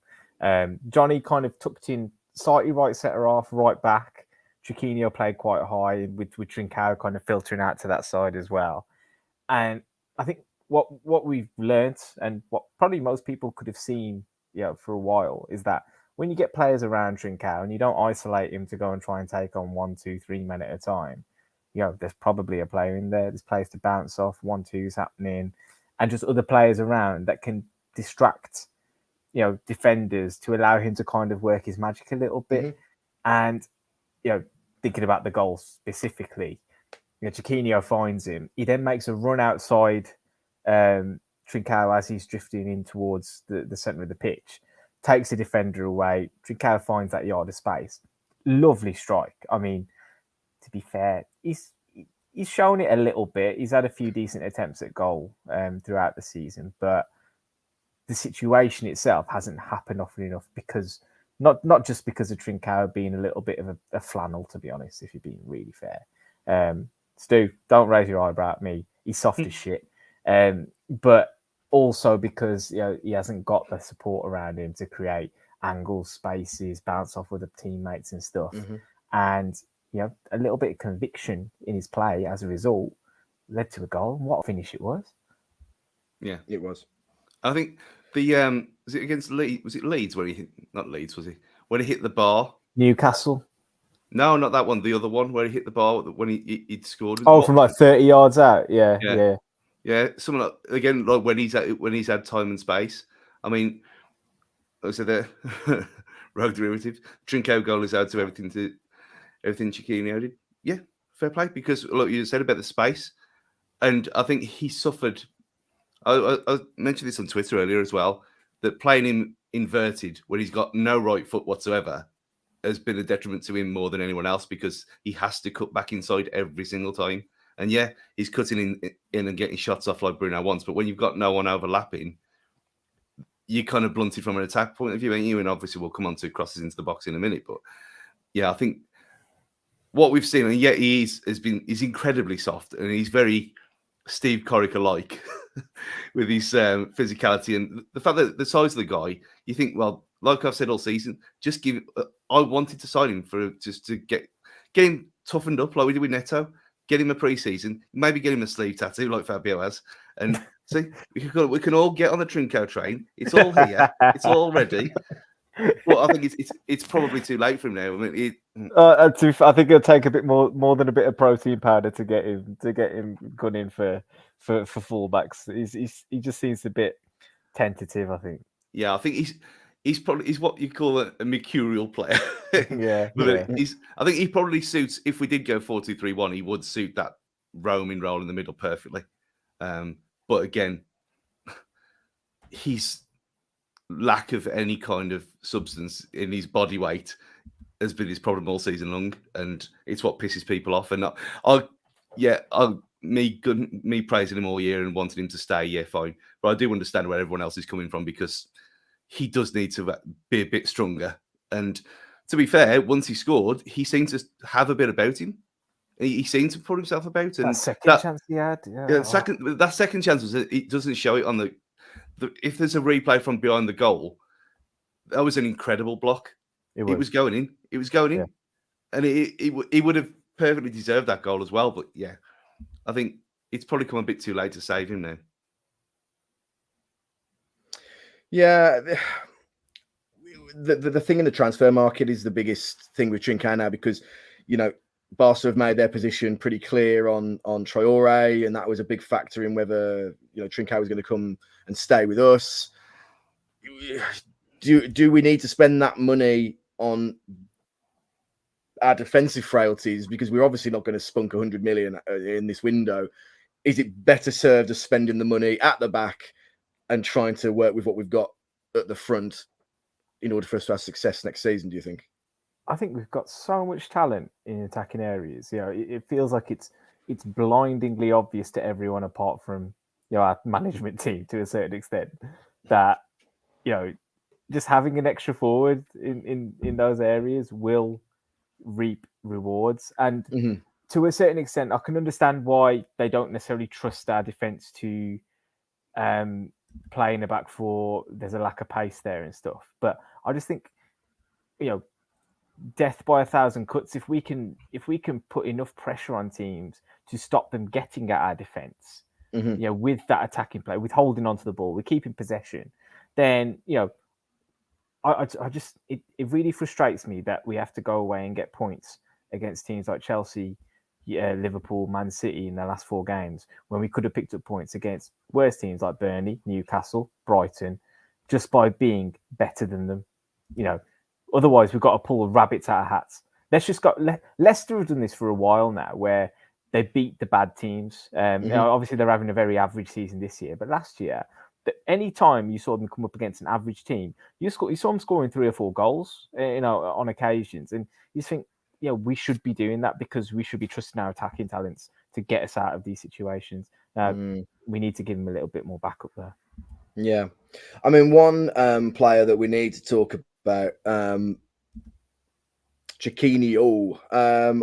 Johnny kind of tucked in slightly right centre half, right back. Chiquinho played quite high, with Trincao kind of filtering out to that side as well. And I think what we've learnt, and what probably most people could have seen for a while, is that when you get players around Trincao and you don't isolate him to go and try and take on 1, 2, 3 men at a time, there's probably a player in there. There's players to bounce off, 1-2's happening, and just other players around that can distract defenders to allow him to kind of work his magic a little bit. And thinking about the goal specifically, Chiquinho finds him. He then makes a run outside Trincao as he's drifting in towards the centre of the pitch, takes the defender away. Trincao finds that yard of space. Lovely strike. I mean, to be fair, he's he's shown it a little bit. He's had a few decent attempts at goal throughout the season, but the situation itself hasn't happened often enough because not just because of Trincao being a little bit of a flannel, to be honest, if you're being really fair. Stu, don't raise your eyebrow at me. He's soft as shit. But also because he hasn't got the support around him to create angles, spaces, bounce off with the teammates and stuff. Mm-hmm. And a little bit of conviction in his play as a result led to a goal. What a finish it was. Yeah, it was. I think the was it against Leeds? Was it Leeds where he hit? Not Leeds, was he? When he hit the bar? Newcastle. No, not that one. The other one where he hit the bar when he'd scored. Oh, from like 30 yards out. Yeah. Something like, again, like when he's had time and space. I mean, like I said, there, rogue derivative. Trincao goal is out to everything Chiquinho did. Yeah, fair play, because look, you said about the space, and I think he suffered. I mentioned this on Twitter earlier as well, that playing him inverted when he's got no right foot whatsoever has been a detriment to him more than anyone else, because he has to cut back inside every single time. And yeah, he's cutting in and getting shots off like Bruno wants, but when you've got no one overlapping, you're kind of blunted from an attack point of view, ain't you? And obviously we'll come on to crosses into the box in a minute, but yeah, I think what we've seen, and yet he's incredibly soft, and he's very Steve Corica-like with his physicality and the fact that the size of the guy. You think, well, like I've said all season, just give. I wanted to sign him for just to get him toughened up like we did with Neto. Get him a pre-season, maybe get him a sleeve tattoo like Fabio has, and see we can all get on the Trincao train. It's all here, it's all ready. Well, I think it's probably too late for him now. I mean, I think it'll take a bit more than a bit of protein powder to get him gunning for fullbacks. He just seems a bit tentative, I think. Yeah, I think he's what you call a mercurial player. Yeah. I think he probably suits, if we did go 4-2-3-1, he would suit that roaming role in the middle perfectly. But again, his lack of any kind of substance in his body weight has been his problem all season long, and it's what pisses people off. And me praising him all year and wanting him to stay, yeah, fine. But I do understand where everyone else is coming from, because he does need to be a bit stronger. And to be fair, once he scored, he seemed to have a bit about him. He seemed to put himself about. And that second chance he had. That second chance was, it doesn't show it on the if there's a replay from behind the goal, that was an incredible block. It was going in. It was going in. Yeah. And he would have perfectly deserved that goal as well. But yeah, I think it's probably come a bit too late to save him now. Yeah. The thing in the transfer market is the biggest thing with Trincao now, because, Barca have made their position pretty clear on Traore, and that was a big factor in whether Trincao was going to come and stay with us. Do we need to spend that money on our defensive frailties, because we're obviously not going to spunk 100 million in this window? Is it better served as spending the money at the back and trying to work with what we've got at the front in order for us to have success next season, do you think? I think we've got so much talent in attacking areas. It feels like it's blindingly obvious to everyone apart from our management team to a certain extent that just having an extra forward in those areas will reap rewards. And to a certain extent, I can understand why they don't necessarily trust our defense to play in the back four. There's a lack of pace there and stuff. But I just think, death by 1,000 cuts. If we can put enough pressure on teams to stop them getting at our defense, with that attacking play, with holding onto the ball, with keeping possession, then it really frustrates me that we have to go away and get points against teams like Chelsea, Liverpool, Man City in the last 4 games, when we could have picked up points against worse teams like Burnley, Newcastle, Brighton, just by being better than them. Otherwise, we've got to pull rabbits out of hats. Leicester have done this for a while now, where they beat the bad teams. Obviously, they're having a very average season this year, but last year, any time you saw them come up against an average team, you saw them scoring 3 or 4 goals, on occasions, and you think, we should be doing that, because we should be trusting our attacking talents to get us out of these situations. We need to give him a little bit more backup there. Yeah, I mean, one player that we need to talk about, Chiquinho.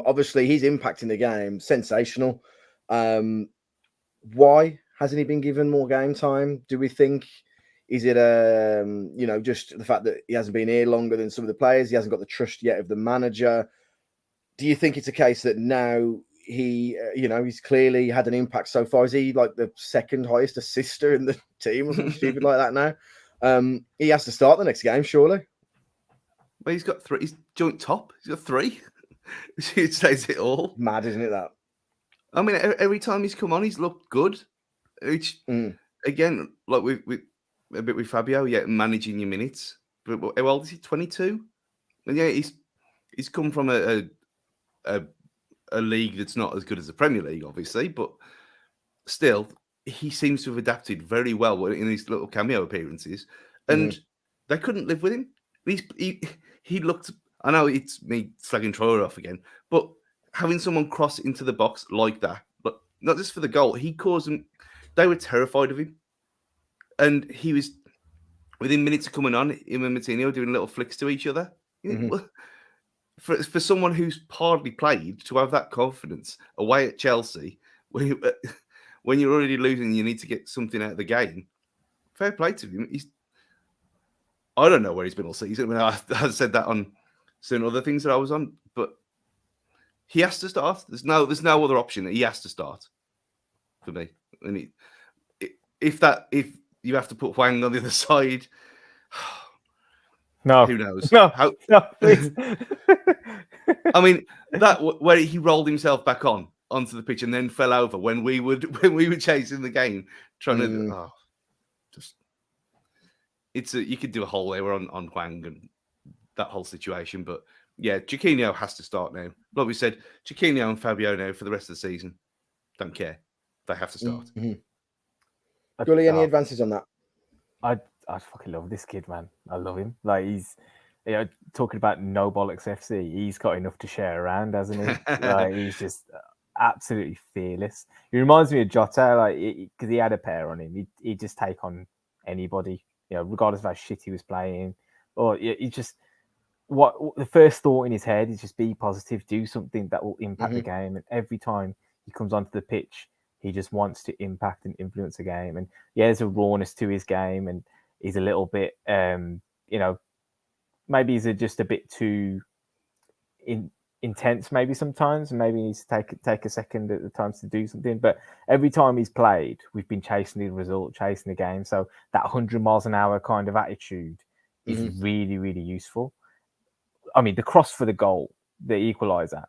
Obviously, he's impacting the game, sensational. Why hasn't he been given more game time? Do we think? Is it just the fact that he hasn't been here longer than some of the players? He hasn't got the trust yet of the manager. Do you think it's a case that now he's clearly had an impact so far? Is he like the second highest assister in the team or something stupid like that now? He has to start the next game, surely. Well, he's got 3. He's joint top. He's got 3. It says it all. Mad, isn't it, that? I mean, every time he's come on, he's looked good. Which, again, like with a bit with Fabio, managing your minutes. But how old is he? 22? And he's come from a league that's not as good as the Premier League, obviously, but still, he seems to have adapted very well in these little cameo appearances, and they couldn't live with him. He looked. I know it's me slagging Troyer off again, but having someone cross into the box like that, but not just for the goal, he caused them. They were terrified of him, and he was within minutes of coming on. Him and Martino doing little flicks to each other. For someone who's hardly played to have that confidence away at Chelsea, when you're already losing, you need to get something out of the game. Fair play to him. I don't know where he's been all season. I mean, I said that on certain other things that I was on, but he has to start. There's no other option. He has to start for me. And if you have to put Wang on the other side, no, who knows? No, please. I mean, that where he rolled himself back onto the pitch and then fell over when we were chasing the game, trying to you could do a whole layer on Wang and that whole situation, but yeah, Chiquinho has to start now. Like we said, Chiquinho and Fabio now for the rest of the season. Don't care. They have to start. Gully, any advances on that? I fucking love this kid, man. I love him. Like, he's talking about no bollocks FC. He's got enough to share around, hasn't he? Like, he's just absolutely fearless. He reminds me of Jota, like, because he had a pair on him. He'd just take on anybody, regardless of how shit he was playing. Or he just what the first thought in his head is just be positive, do something that will impact the game. And every time he comes onto the pitch, he just wants to impact and influence the game. And there's a rawness to his game, and he's a little bit, maybe he's just a bit too intense. Maybe sometimes, and maybe he needs to take a second at the times to do something. But every time he's played, we've been chasing the result, chasing the game. So that 100 miles an hour kind of attitude is really, really useful. I mean, the cross for the goal, the equaliser,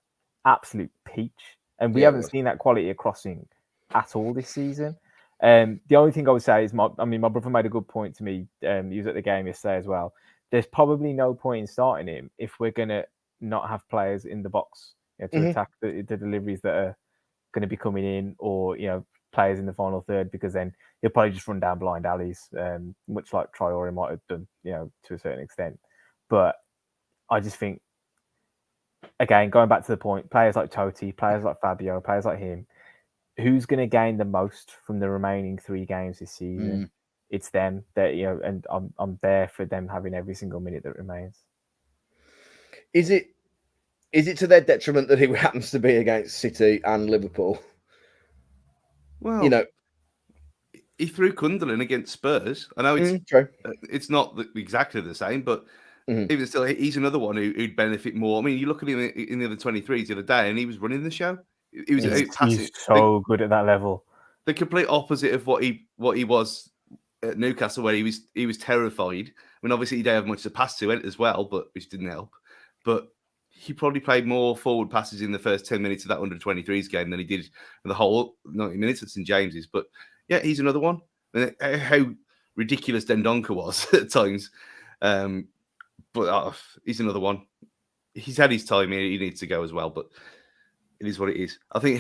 absolute peach. And we haven't seen that quality of crossing at all this season. The only thing I would say is, my brother made a good point to me. He was at the game yesterday as well. There's probably no point in starting him if we're going to not have players in the box to attack the deliveries that are going to be coming in, or players in the final third, because then he'll probably just run down blind alleys, much like Traore might have done, to a certain extent. But I just think, again, going back to the point, players like Totti, players like Fabio, players like him, who's going to gain the most from the remaining 3 games this season? It's them. That and I'm there for them having every single minute that remains. Is it to their detriment that he happens to be against City and Liverpool? Well, he threw Gundogan against Spurs. I know it's true. It's not exactly the same, but even still, he's another one who'd benefit more. I mean, you look at him in the other 23s the other day, and he was running the show. He's so good at that level. The complete opposite of what he was at Newcastle, where he was terrified. I mean, obviously he didn't have much to pass to it as well, but which didn't help. But he probably played more forward passes in the first 10 minutes of that under 23s game than he did for the whole 90 minutes at St James's. But yeah, he's another one. And how ridiculous Dendoncker was at times. But he's another one. He's had his time. He needs to go as well. But it is what it is. I think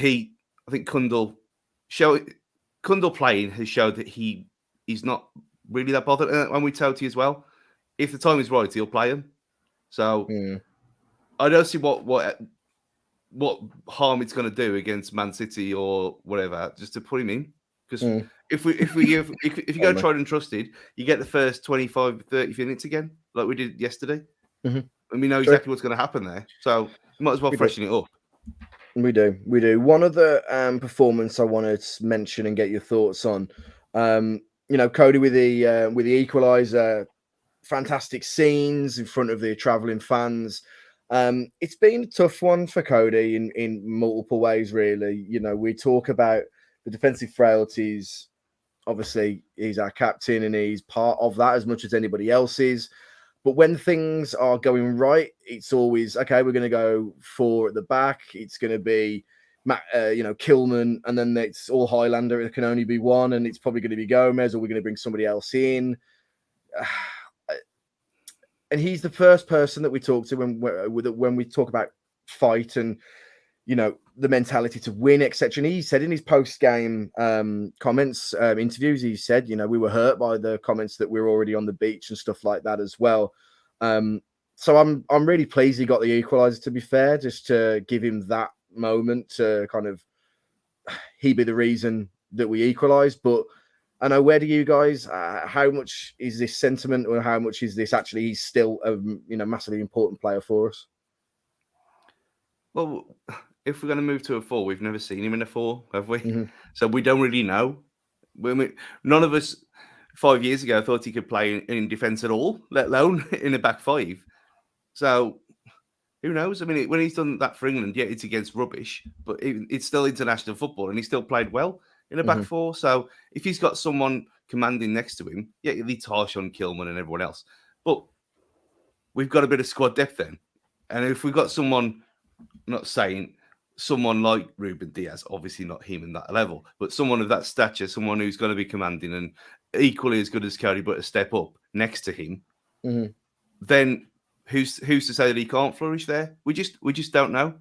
Kundal playing has showed that he's not really that bothered. And with Totti as well, if the time is right, he'll play him. So I don't see what what harm it's going to do against Man City or whatever, just to put him in. Because if you go tried and trusted, you get the first 25, 30 minutes again, like we did yesterday. And we know exactly what's going to happen there. So you might as well freshen it up. We do. One other performance I want to mention and get your thoughts on. Coady with the equaliser, fantastic scenes in front of the travelling fans. It's been a tough one for Coady in multiple ways, really. We talk about the defensive frailties. Obviously, he's our captain and he's part of that as much as anybody else is. But when things are going right, it's always, okay, we're going to go 4 at the back. It's going to be, Kilman, and then it's all Highlander. It can only be one, and it's probably going to be Gomez, or we're going to bring somebody else in. And he's the first person that we talk to when we talk about fight and, the mentality to win, etc. And he said in his post-game comments, interviews, he said, we were hurt by the comments that we're already on the beach and stuff like that as well. So I'm really pleased he got the equaliser, to be fair, just to give him that moment to kind of, he be the reason that we equalised. But I know, where do you guys, how much is this sentiment, or how much is this actually he's still a massively important player for us? Well, if we're going to move to a 4, we've never seen him in a 4, have we? So we don't really know. None of us 5 years ago thought he could play in defence at all, let alone in a back 5. So who knows? I mean, when he's done that for England, yeah, it's against rubbish, but it's still international football, and he still played well in a back 4. So if he's got someone commanding next to him, yeah, it's harsh on Kilman and everyone else. But we've got a bit of squad depth then. And if we've got someone, not saying someone like Ruben Diaz, obviously not him in that level, but someone of that stature, someone who's going to be commanding and equally as good as Coady, but a step up next to him, then who's to say that he can't flourish there? We just don't know.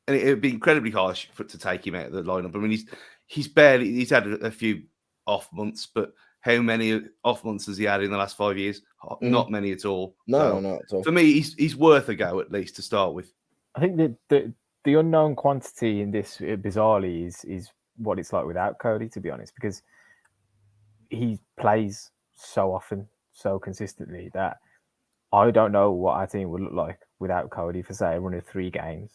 And it would be incredibly harsh to take him out of the lineup. I mean, he's had a few off months, but how many off months has he had in the last 5 years? Not many at all. No, not at all. For me, he's worth a go, at least, to start with. I think the unknown quantity in this, bizarrely, is what it's like without Coady, to be honest, because he plays so often, so consistently, that I don't know what our team would look like without Coady for, say, a run of 3 games.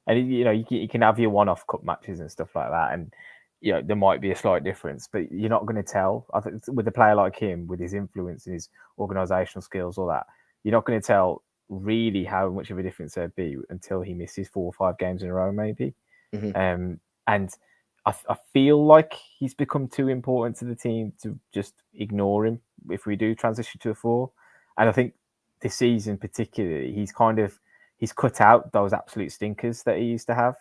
And, you can have your one-off cup matches and stuff like that, and, there might be a slight difference, but you're not going to tell. I think with a player like him, with his influence and his organisational skills, all that, you're not going to tell really how much of a difference there'd be until he misses 4 or 5 games in a row, maybe. And I feel like he's become too important to the team to just ignore him if we do transition to a 4. And I think this season particularly, he's cut out those absolute stinkers that he used to have.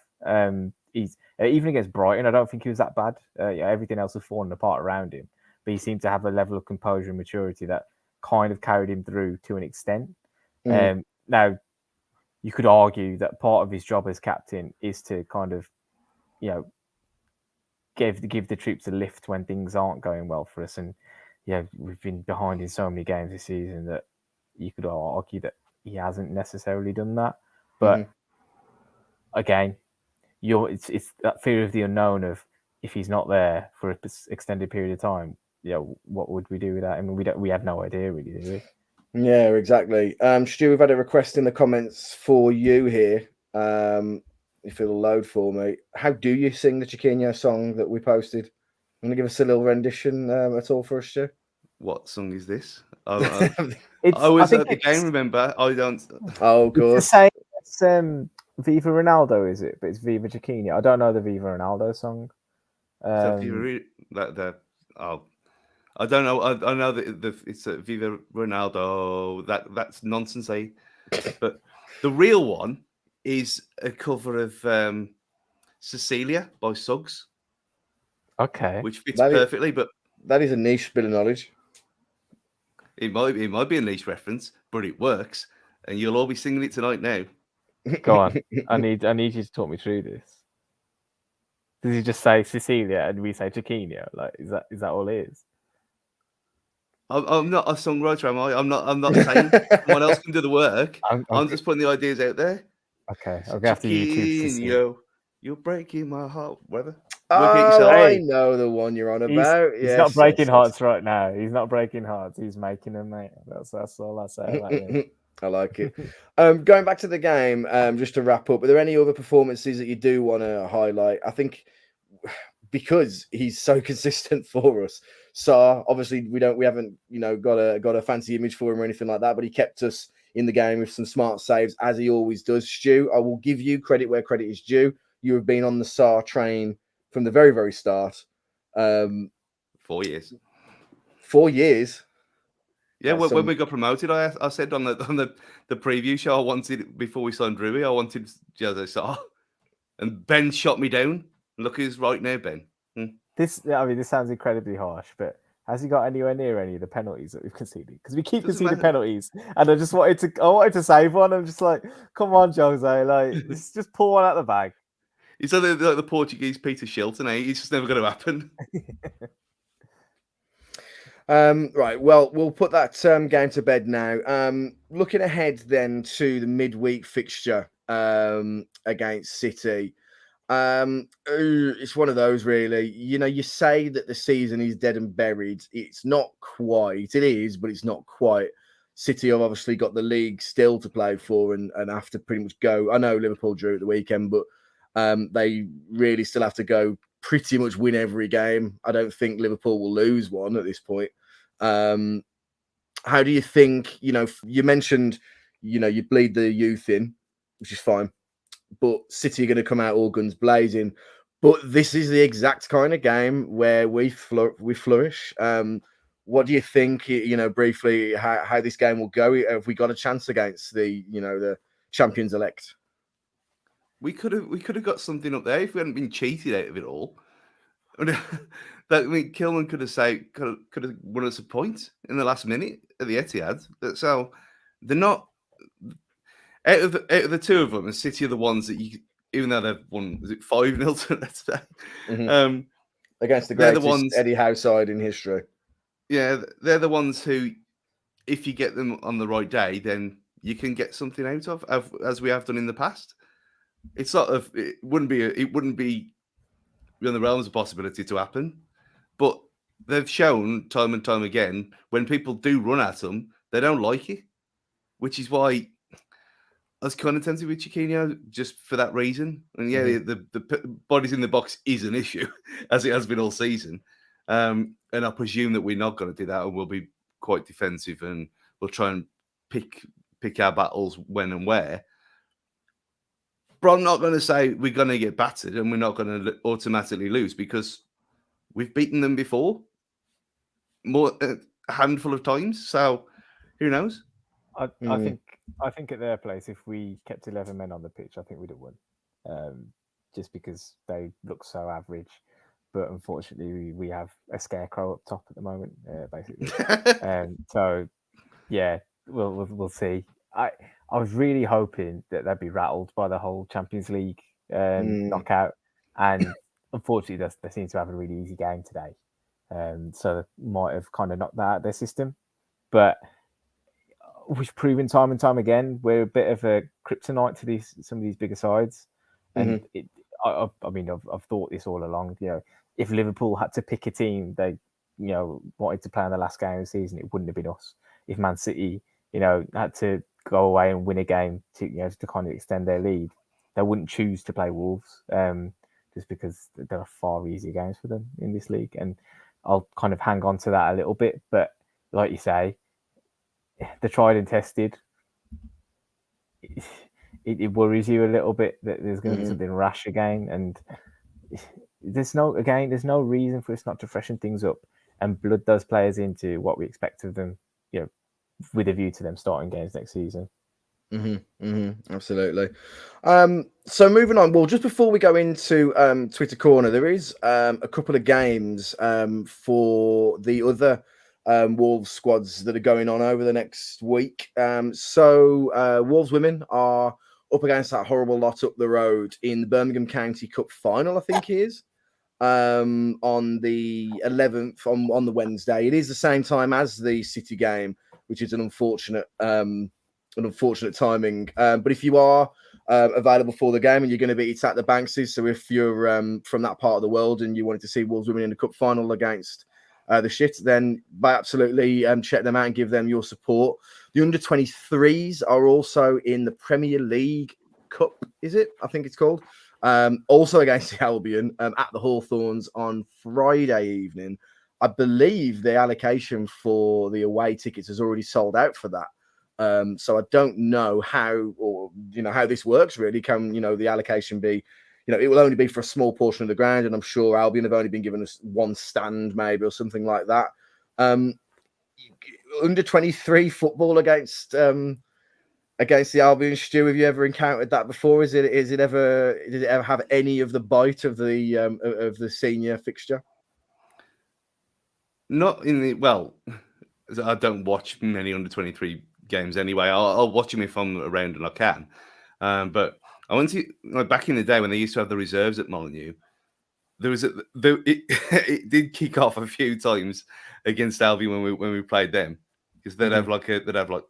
He's even against Brighton, I don't think he was that bad. Everything else was falling apart around him, but he seemed to have a level of composure and maturity that kind of carried him through to an extent. Now, you could argue that part of his job as captain is to kind of, give the troops a lift when things aren't going well for us. And we've been behind in so many games this season that you could argue that he hasn't necessarily done that. But again, it's that fear of the unknown of, if he's not there for an extended period of time, what would we do without him? We have no idea, really, do we? Yeah, exactly. Stu, we've had a request in the comments for you here. If it'll load for me. How do you sing the Chiquinho song that we posted? Want to give us a little rendition at all for us, Stu? What song is this? I was at the game, remember? I don't. Oh, good. It's the same. It's Viva Ronaldo, is it? But it's Viva Chiquinho. I don't know the Viva Ronaldo song. I don't know. I know that it's a Viva Ronaldo. That's nonsense, eh? But the real one is a cover of Cecilia by Suggs. Okay, which fits perfectly. But that is a niche bit of knowledge. It might be a niche reference, but it works, and you'll all be singing it tonight now. Go on. I need you to talk me through this. Does he just say Cecilia and we say Chiquinho? Like, is that all it is? I'm not a songwriter, am I? I'm not saying someone else can do the work. I'm just putting the ideas out there. Okay, I'll go after YouTube to see. Chiquinho, you're breaking my heart. Whatever. Work it Oh, yourself. I Hey, know the one you're on about. He's not breaking hearts right now. He's not breaking hearts. He's making them, mate. That's all I say about him. I like it. Going back to the game, just to wrap up, are there any other performances that you do want to highlight? I think because he's so consistent for us. So obviously we haven't got a fancy image for him or anything like that, but he kept us in the game with some smart saves as he always does. Stu, I will give you credit where credit is due. You have been on the Sar train from the very, very start. 4 years. 4 years. Yeah, when we got promoted, I said on the preview show, I wanted, before we signed Rui, I wanted Jose Sar, and Ben shot me down. Look who's right now, Ben. This sounds incredibly harsh, but has he got anywhere near any of the penalties that we've conceded? Because we keep conceding penalties, and I wanted to save one. I'm just like, come on, Jose, like just pull one out of the bag. He's like the Portuguese Peter Shilton, eh? It's just never going to happen. Right, well, we'll put that game to bed now. Looking ahead then to the midweek fixture against City. It's one of those, really. You say that the season is dead and buried. It's not quite. It is, but it's not quite. City have obviously got the league still to play for and have to pretty much go. I know Liverpool drew at the weekend, but they really still have to go pretty much win every game. I don't think Liverpool will lose one at this point. How do you think, you mentioned, you bleed the youth in, which is fine, but City are going to come out all guns blazing. But this is the exact kind of game where we flourish. What do you think, briefly, how this game will go? Have we got a chance against the champions elect? We could have got something up there if we hadn't been cheated out of it all. Kilman could have won us a point in the last minute at the Etihad. So they're not out of the two of them. And City are the ones that even though they've won, is it 5-0 today? Mm-hmm. Against the greatest Eddie Howe side in history. Yeah, they're the ones who, if you get them on the right day, then you can get something out of, as we have done in the past. It's sort of it wouldn't be beyond the realms of possibility to happen, but they've shown time and time again when people do run at them, they don't like it, which is why I was kind of tempted with Chiquinho just for that reason. And yeah, the bodies in the box is an issue, as it has been all season. And I presume that we're not going to do that, and we'll be quite defensive, and we'll try and pick our battles when and where. But I'm not going to say we're going to get battered and we're not going to automatically lose, because we've beaten them before, a handful of times. So who knows? I think at their place, if we kept 11 men on the pitch, I think we'd have won. Just because they look so average. But unfortunately, we have a scarecrow up top at the moment, basically. So yeah, we'll see. I was really hoping that they'd be rattled by the whole Champions League knockout, and unfortunately, they seem to have a really easy game today. So they might have kind of knocked that out of their system. But we've proven time and time again we're a bit of a kryptonite to some of these bigger sides, and I've thought this all along. If Liverpool had to pick a team they wanted to play in the last game of the season, it wouldn't have been us. If Man City had to go away and win a game to kind of extend their lead, they wouldn't choose to play Wolves, just because there are far easier games for them in this league. And I'll kind of hang on to that a little bit. But like you say, the tried and tested, it worries you a little bit that there's going to be something rash again. And there's no reason for us not to freshen things up and blood those players into what we expect of them, with a view to them starting games next season. Absolutely. So moving on, well, just before we go into Twitter Corner, there is a couple of games for the other Wolves squads that are going on over the next week. So Wolves women are up against that horrible lot up the road in the Birmingham County Cup final, I think it is, on the 11th on the Wednesday. It is the same time as the City game, which is an unfortunate timing. But if you are available for the game, and you're going to be it's at the Bankses. So if you're from that part of the world and you wanted to see Wolves women in the cup final against the Shit, then absolutely check them out and give them your support. The under-23s are also in the Premier League Cup, is it? I think it's called. Also against the Albion at the Hawthorns on Friday evening. I believe the allocation for the away tickets has already sold out for that. So I don't know how, or how this works really. Can the allocation be? It will only be for a small portion of the ground, and I'm sure Albion have only been given us one stand, maybe, or something like that. Under 23 football against the Albion, Stu, have you ever encountered that before? Did it ever have any of the bite of the senior fixture? Not in the I don't watch many under 23 games anyway. I'll watch them if I'm around and I can. But I went to back in the day when they used to have the reserves at Molineux. It did kick off a few times against Albion when we played them, because they'd have like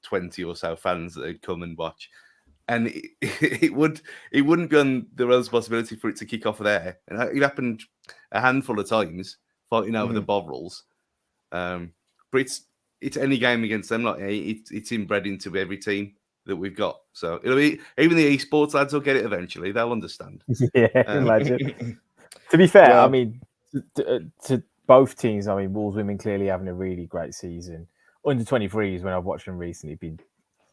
20 or so fans that would come and watch, and it wouldn't be on the responsibility for it to kick off there. And it happened a handful of times, fighting over the Bovrils. But it's any game against them. It's inbred into every team that we've got. So it'll be, even the esports lads will get it eventually. They'll understand. Yeah, imagine. To be fair, I mean, to both teams, I mean, Wolves women clearly having a really great season. Under 23s, when I've watched them recently, been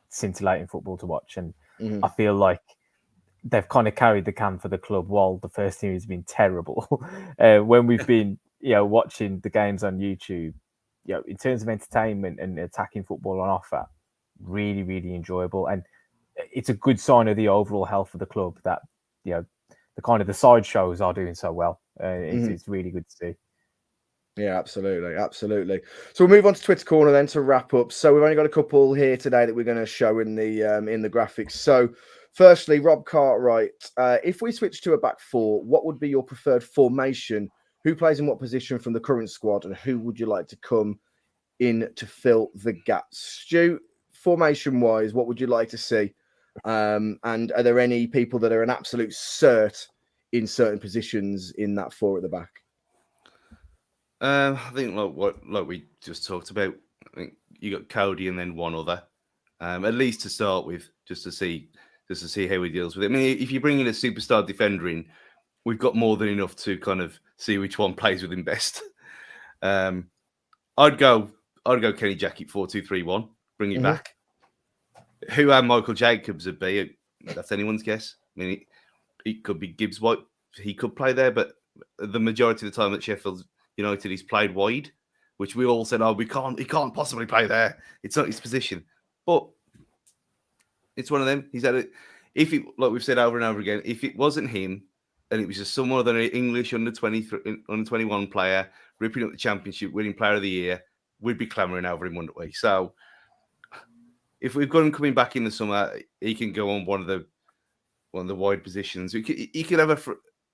scintillating football to watch, and I feel like they've kind of carried the can for the club while the first team has been terrible. When we've been, watching the games on YouTube, in terms of entertainment and attacking football on offer, really, really enjoyable, and it's a good sign of the overall health of the club that the side shows are doing so well. It's really good to see. Yeah, absolutely. So we'll move on to Twitter Corner then to wrap up. So we've only got a couple here today that we're going to show in the graphics. So firstly, Rob Cartwright, if we switch to a back four, what would be your preferred formation? Who plays in what position from the current squad, and who would you like to come in to fill the gaps? Stu, formation-wise, what would you like to see? And are there any people that are an absolute cert in certain positions in that four at the back? I think like we just talked about. I think you got Coady and then one other, at least to start with, just to see how he deals with it. I mean, if you bring in a superstar defender in, we've got more than enough to kind of see which one plays with him best. I'd go Kenny Jackett 4-2-3-1. Bring it back. Who our Michael Jacobs would be? That's anyone's guess. I mean, it could be Gibbs White. He could play there, but the majority of the time at Sheffield United, he's played wide, which we all said, he can't possibly play there. It's not his position. But it's one of them. He's had it. Like we've said over and over again, if it wasn't him, and it was just some other English under 21 player ripping up the championship, winning player of the year, we'd be clamouring over him, wouldn't we? So if we've got him coming back in the summer, he can go on one of the wide positions. He could have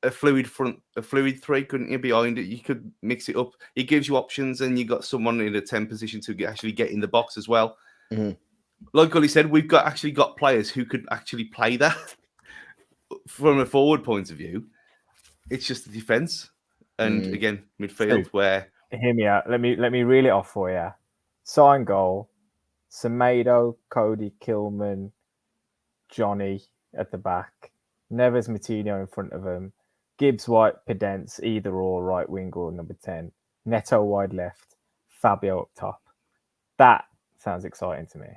a fluid front, a fluid three, couldn't you, behind it? You could mix it up. It gives you options, and you got someone in a 10 position to actually get in the box as well. Like Gully said, we've actually got players who could actually play that. From a forward point of view, it's just the defence, and again midfield. Where hear me out. Let me reel it off for you. Sign goal: Semedo, Coady, Kilman, Johnny at the back, Neves, Matinho in front of him, Gibbs, White, Pedence, either or right wing or number 10, Neto wide left, Fabio up top. That sounds exciting to me.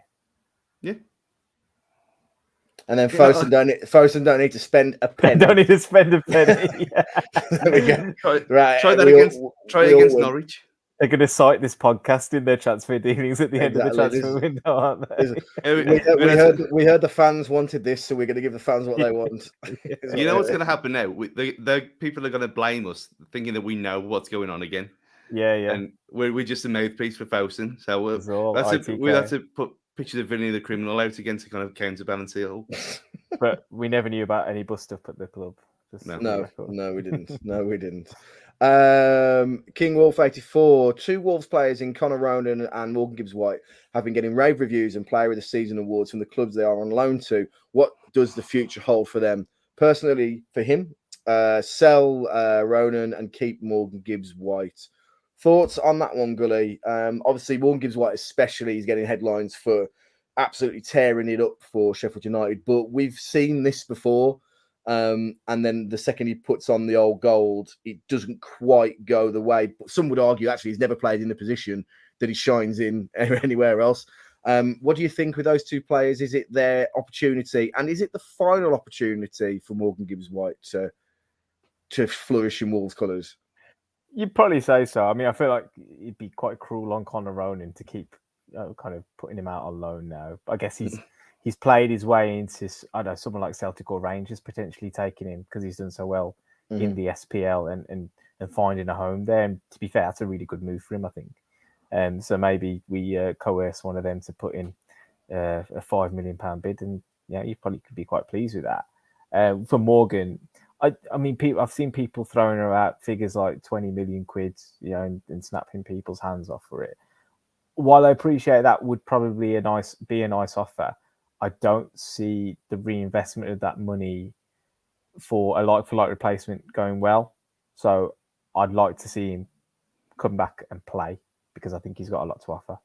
Yeah. And then Fosun don't need to spend a penny. Don't need to spend a penny. There we go. Try that against Norwich. They're going to cite this podcast in their transfer dealings at the end of the transfer window, aren't they? We heard the fans wanted this, so we're going to give the fans what they want. You know what's going to happen now? The people are going to blame us, thinking that we know what's going on again. Yeah. And we're just a mouthpiece for Fosun. So we'll have to put pictures of Vinny the criminal out again to kind of counterbalance it all. But we never knew about any bust up at the club. No, we didn't. King Wolf 84. 2 Wolves players in Conor Ronan and Morgan Gibbs-White have been getting rave reviews and Player of the Season awards from the clubs they are on loan to. What does the future hold for them? Personally, for him, sell Ronan and keep Morgan Gibbs-White. Thoughts on that one, Gully? Obviously, Morgan Gibbs-White especially is getting headlines for absolutely tearing it up for Sheffield United, but we've seen this before. And then the second he puts on the old gold, it doesn't quite go the way. But some would argue actually he's never played in the position that he shines in anywhere else. What do you think with those 2 players? Is it their opportunity, and is it the final opportunity for Morgan Gibbs-White to flourish in Wolves colours? You'd probably say so. I mean, I feel like it'd be quite cruel on Conor Ronan to keep kind of putting him out on loan now. I guess he's played his way into, I don't know, someone like Celtic or Rangers potentially taking him because he's done so well in the SPL and finding a home there. And to be fair, that's a really good move for him, I think. So maybe we coerce one of them to put in a £5 million bid, and you probably could be quite pleased with that. For Morgan, I mean, I've seen people throwing out figures like 20 million quid, and snapping people's hands off for it. While I appreciate that would probably be a nice offer, I don't see the reinvestment of that money for a like-for-like replacement going well. So I'd like to see him come back and play because I think he's got a lot to offer.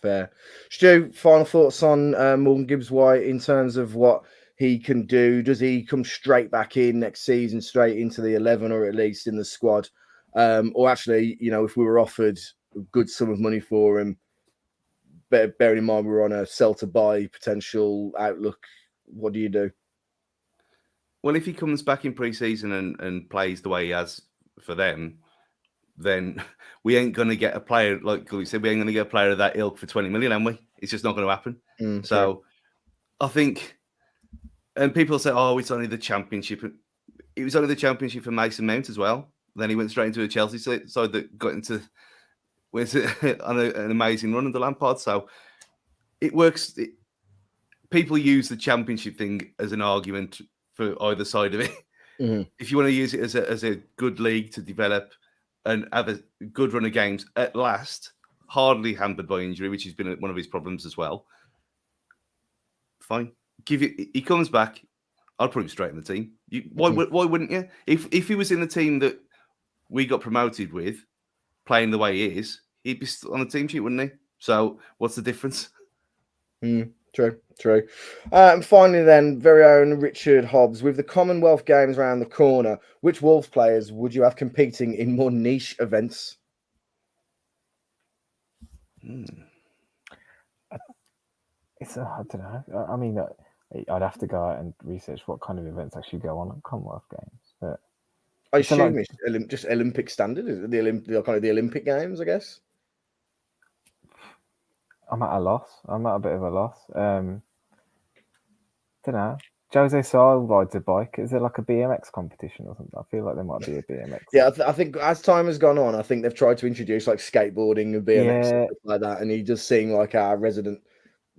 Fair. Stu, final thoughts on Morgan Gibbs-White in terms of what he can do? Does he come straight back in next season, straight into the 11, or at least in the squad? Or actually, if we were offered a good sum of money for him, bearing in mind we're on a sell to buy potential outlook, what do you do? Well, if he comes back in pre-season and plays the way he has for them, then we ain't going to get a player, like we said, we ain't going to get a player of that ilk for 20 million, am we? It's just not going to happen. So I think, and people say, oh, it's only the Championship. It was only the Championship for Mason Mount as well. Then he went straight into a Chelsea side that went on an amazing run under Lampard. So it works. People use the Championship thing as an argument for either side of it. If you want to use it as a good league to develop and have a good run of games at last, hardly hampered by injury, which has been one of his problems as well. Fine. He comes back, I'll put him straight in the team. Why wouldn't you? If he was in the team that we got promoted with, playing the way he is, he'd be on the team sheet, wouldn't he? So what's the difference? True. And finally then, very own Richard Hobbs, with the Commonwealth Games around the corner, which Wolves players would you have competing in more niche events? I don't know. I mean, I'd have to go out and research what kind of events actually go on at Commonwealth Games. But I assume it's just Olympic standard, is it? The Olympic Games, I guess. I'm at a loss. I'm at a bit of a loss. Don't know. Jose Sá rides a bike. Is it like a BMX competition or something? I feel like there might be a BMX. Yeah, I think as time has gone on, I think they've tried to introduce like skateboarding and BMX and stuff like that, and he does seem like our resident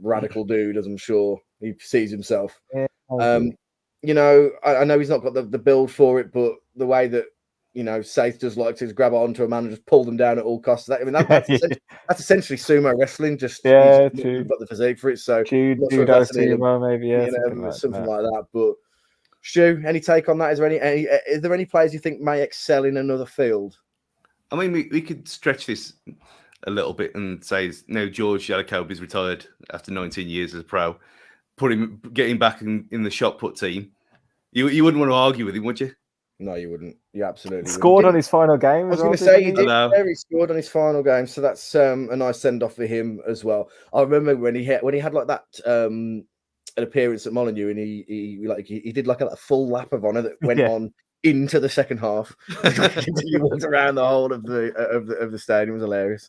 radical dude, as I'm sure he sees himself. Yeah, I know he's not got the build for it, but the way that Saith does like to grab onto a man and just pull them down at all costs. That's essentially sumo wrestling. Just true. You've got the physique for it, so sumo, maybe something like that. But Stu, any take on that? Is there any players you think may excel in another field? I mean, we could stretch this a little bit and say now George Jacoby's retired after 19 years as a pro. Get him back in the shot put team. You wouldn't want to argue with him, would you? No, you wouldn't. You absolutely scored on his final game. I was going to say he scored on his final game, so that's a nice send off for him as well. I remember when he had like that an appearance at Molineux, and he did like a full lap of honour that went on into the second half. He walked around the whole of the stadium. It was hilarious.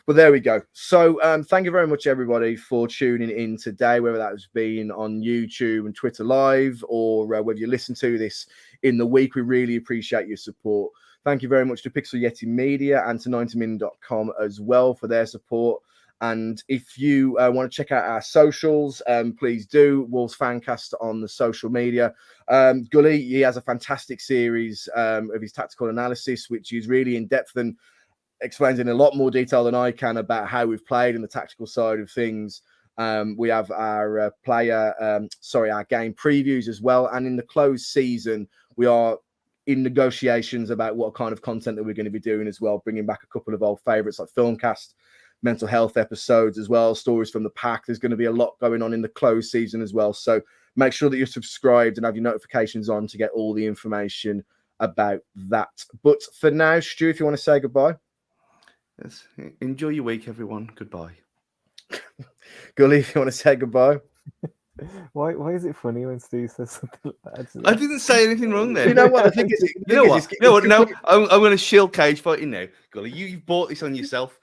But there we go. So thank you very much, everybody, for tuning in today, whether that has been on YouTube and Twitter Live or whether you listen to this in the week. We really appreciate your support. Thank you very much to Pixel Yeti Media and to 90min.com as well for their support. And if you want to check out our socials, please do. Wolves Fancast on the social media. Gully, he has a fantastic series of his tactical analysis, which is really in depth and explains in a lot more detail than I can about how we've played and the tactical side of things. We have our our game previews as well. And in the closed season, we are in negotiations about what kind of content that we're going to be doing as well, bringing back a couple of old favorites like Filmcast, mental health episodes as well, stories from the pack. There's going to be a lot going on in the closed season as well. So make sure that you're subscribed and have your notifications on to get all the information about that. But for now, Stu, if you want to say goodbye. Yes. Enjoy your week, everyone. Goodbye. Gully, if you want to say goodbye. Why is it funny when Stu says something like that? I didn't say anything wrong there. You know what? I think it's, you know what? No, I'm going to shield cage fighting now. Gully, you've bought this on yourself.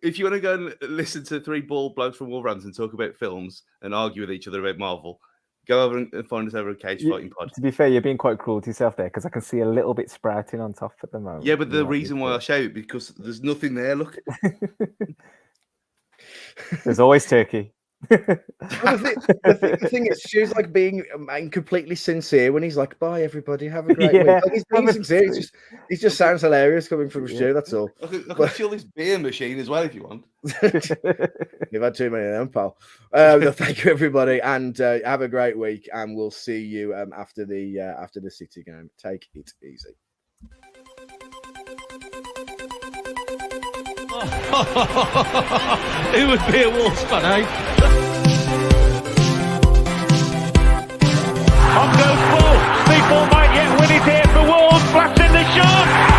If you want to go and listen to three bald blokes from Wolverhampton talk about films and argue with each other about Marvel, go over and find us over a cage fighting pod. To be fair, you're being quite cruel to yourself there because I can see a little bit sprouting on top at the moment. Yeah, but the reason why I shout because there's nothing there. Look, there's always turkey. The thing is, Stu's like being completely sincere when he's like, "Bye, everybody, have a great week." Like, he's being sincere. He just sounds hilarious coming from Stu. That's all. I can chill this beer machine as well if you want. You've had too many of them, pal. Thank you, everybody, and have a great week. And we'll see you after the City game. Take it easy. It would be a Wolves fan, eh? On goes ball. Speedball might yet win it here for Wolves. Flash in the shot.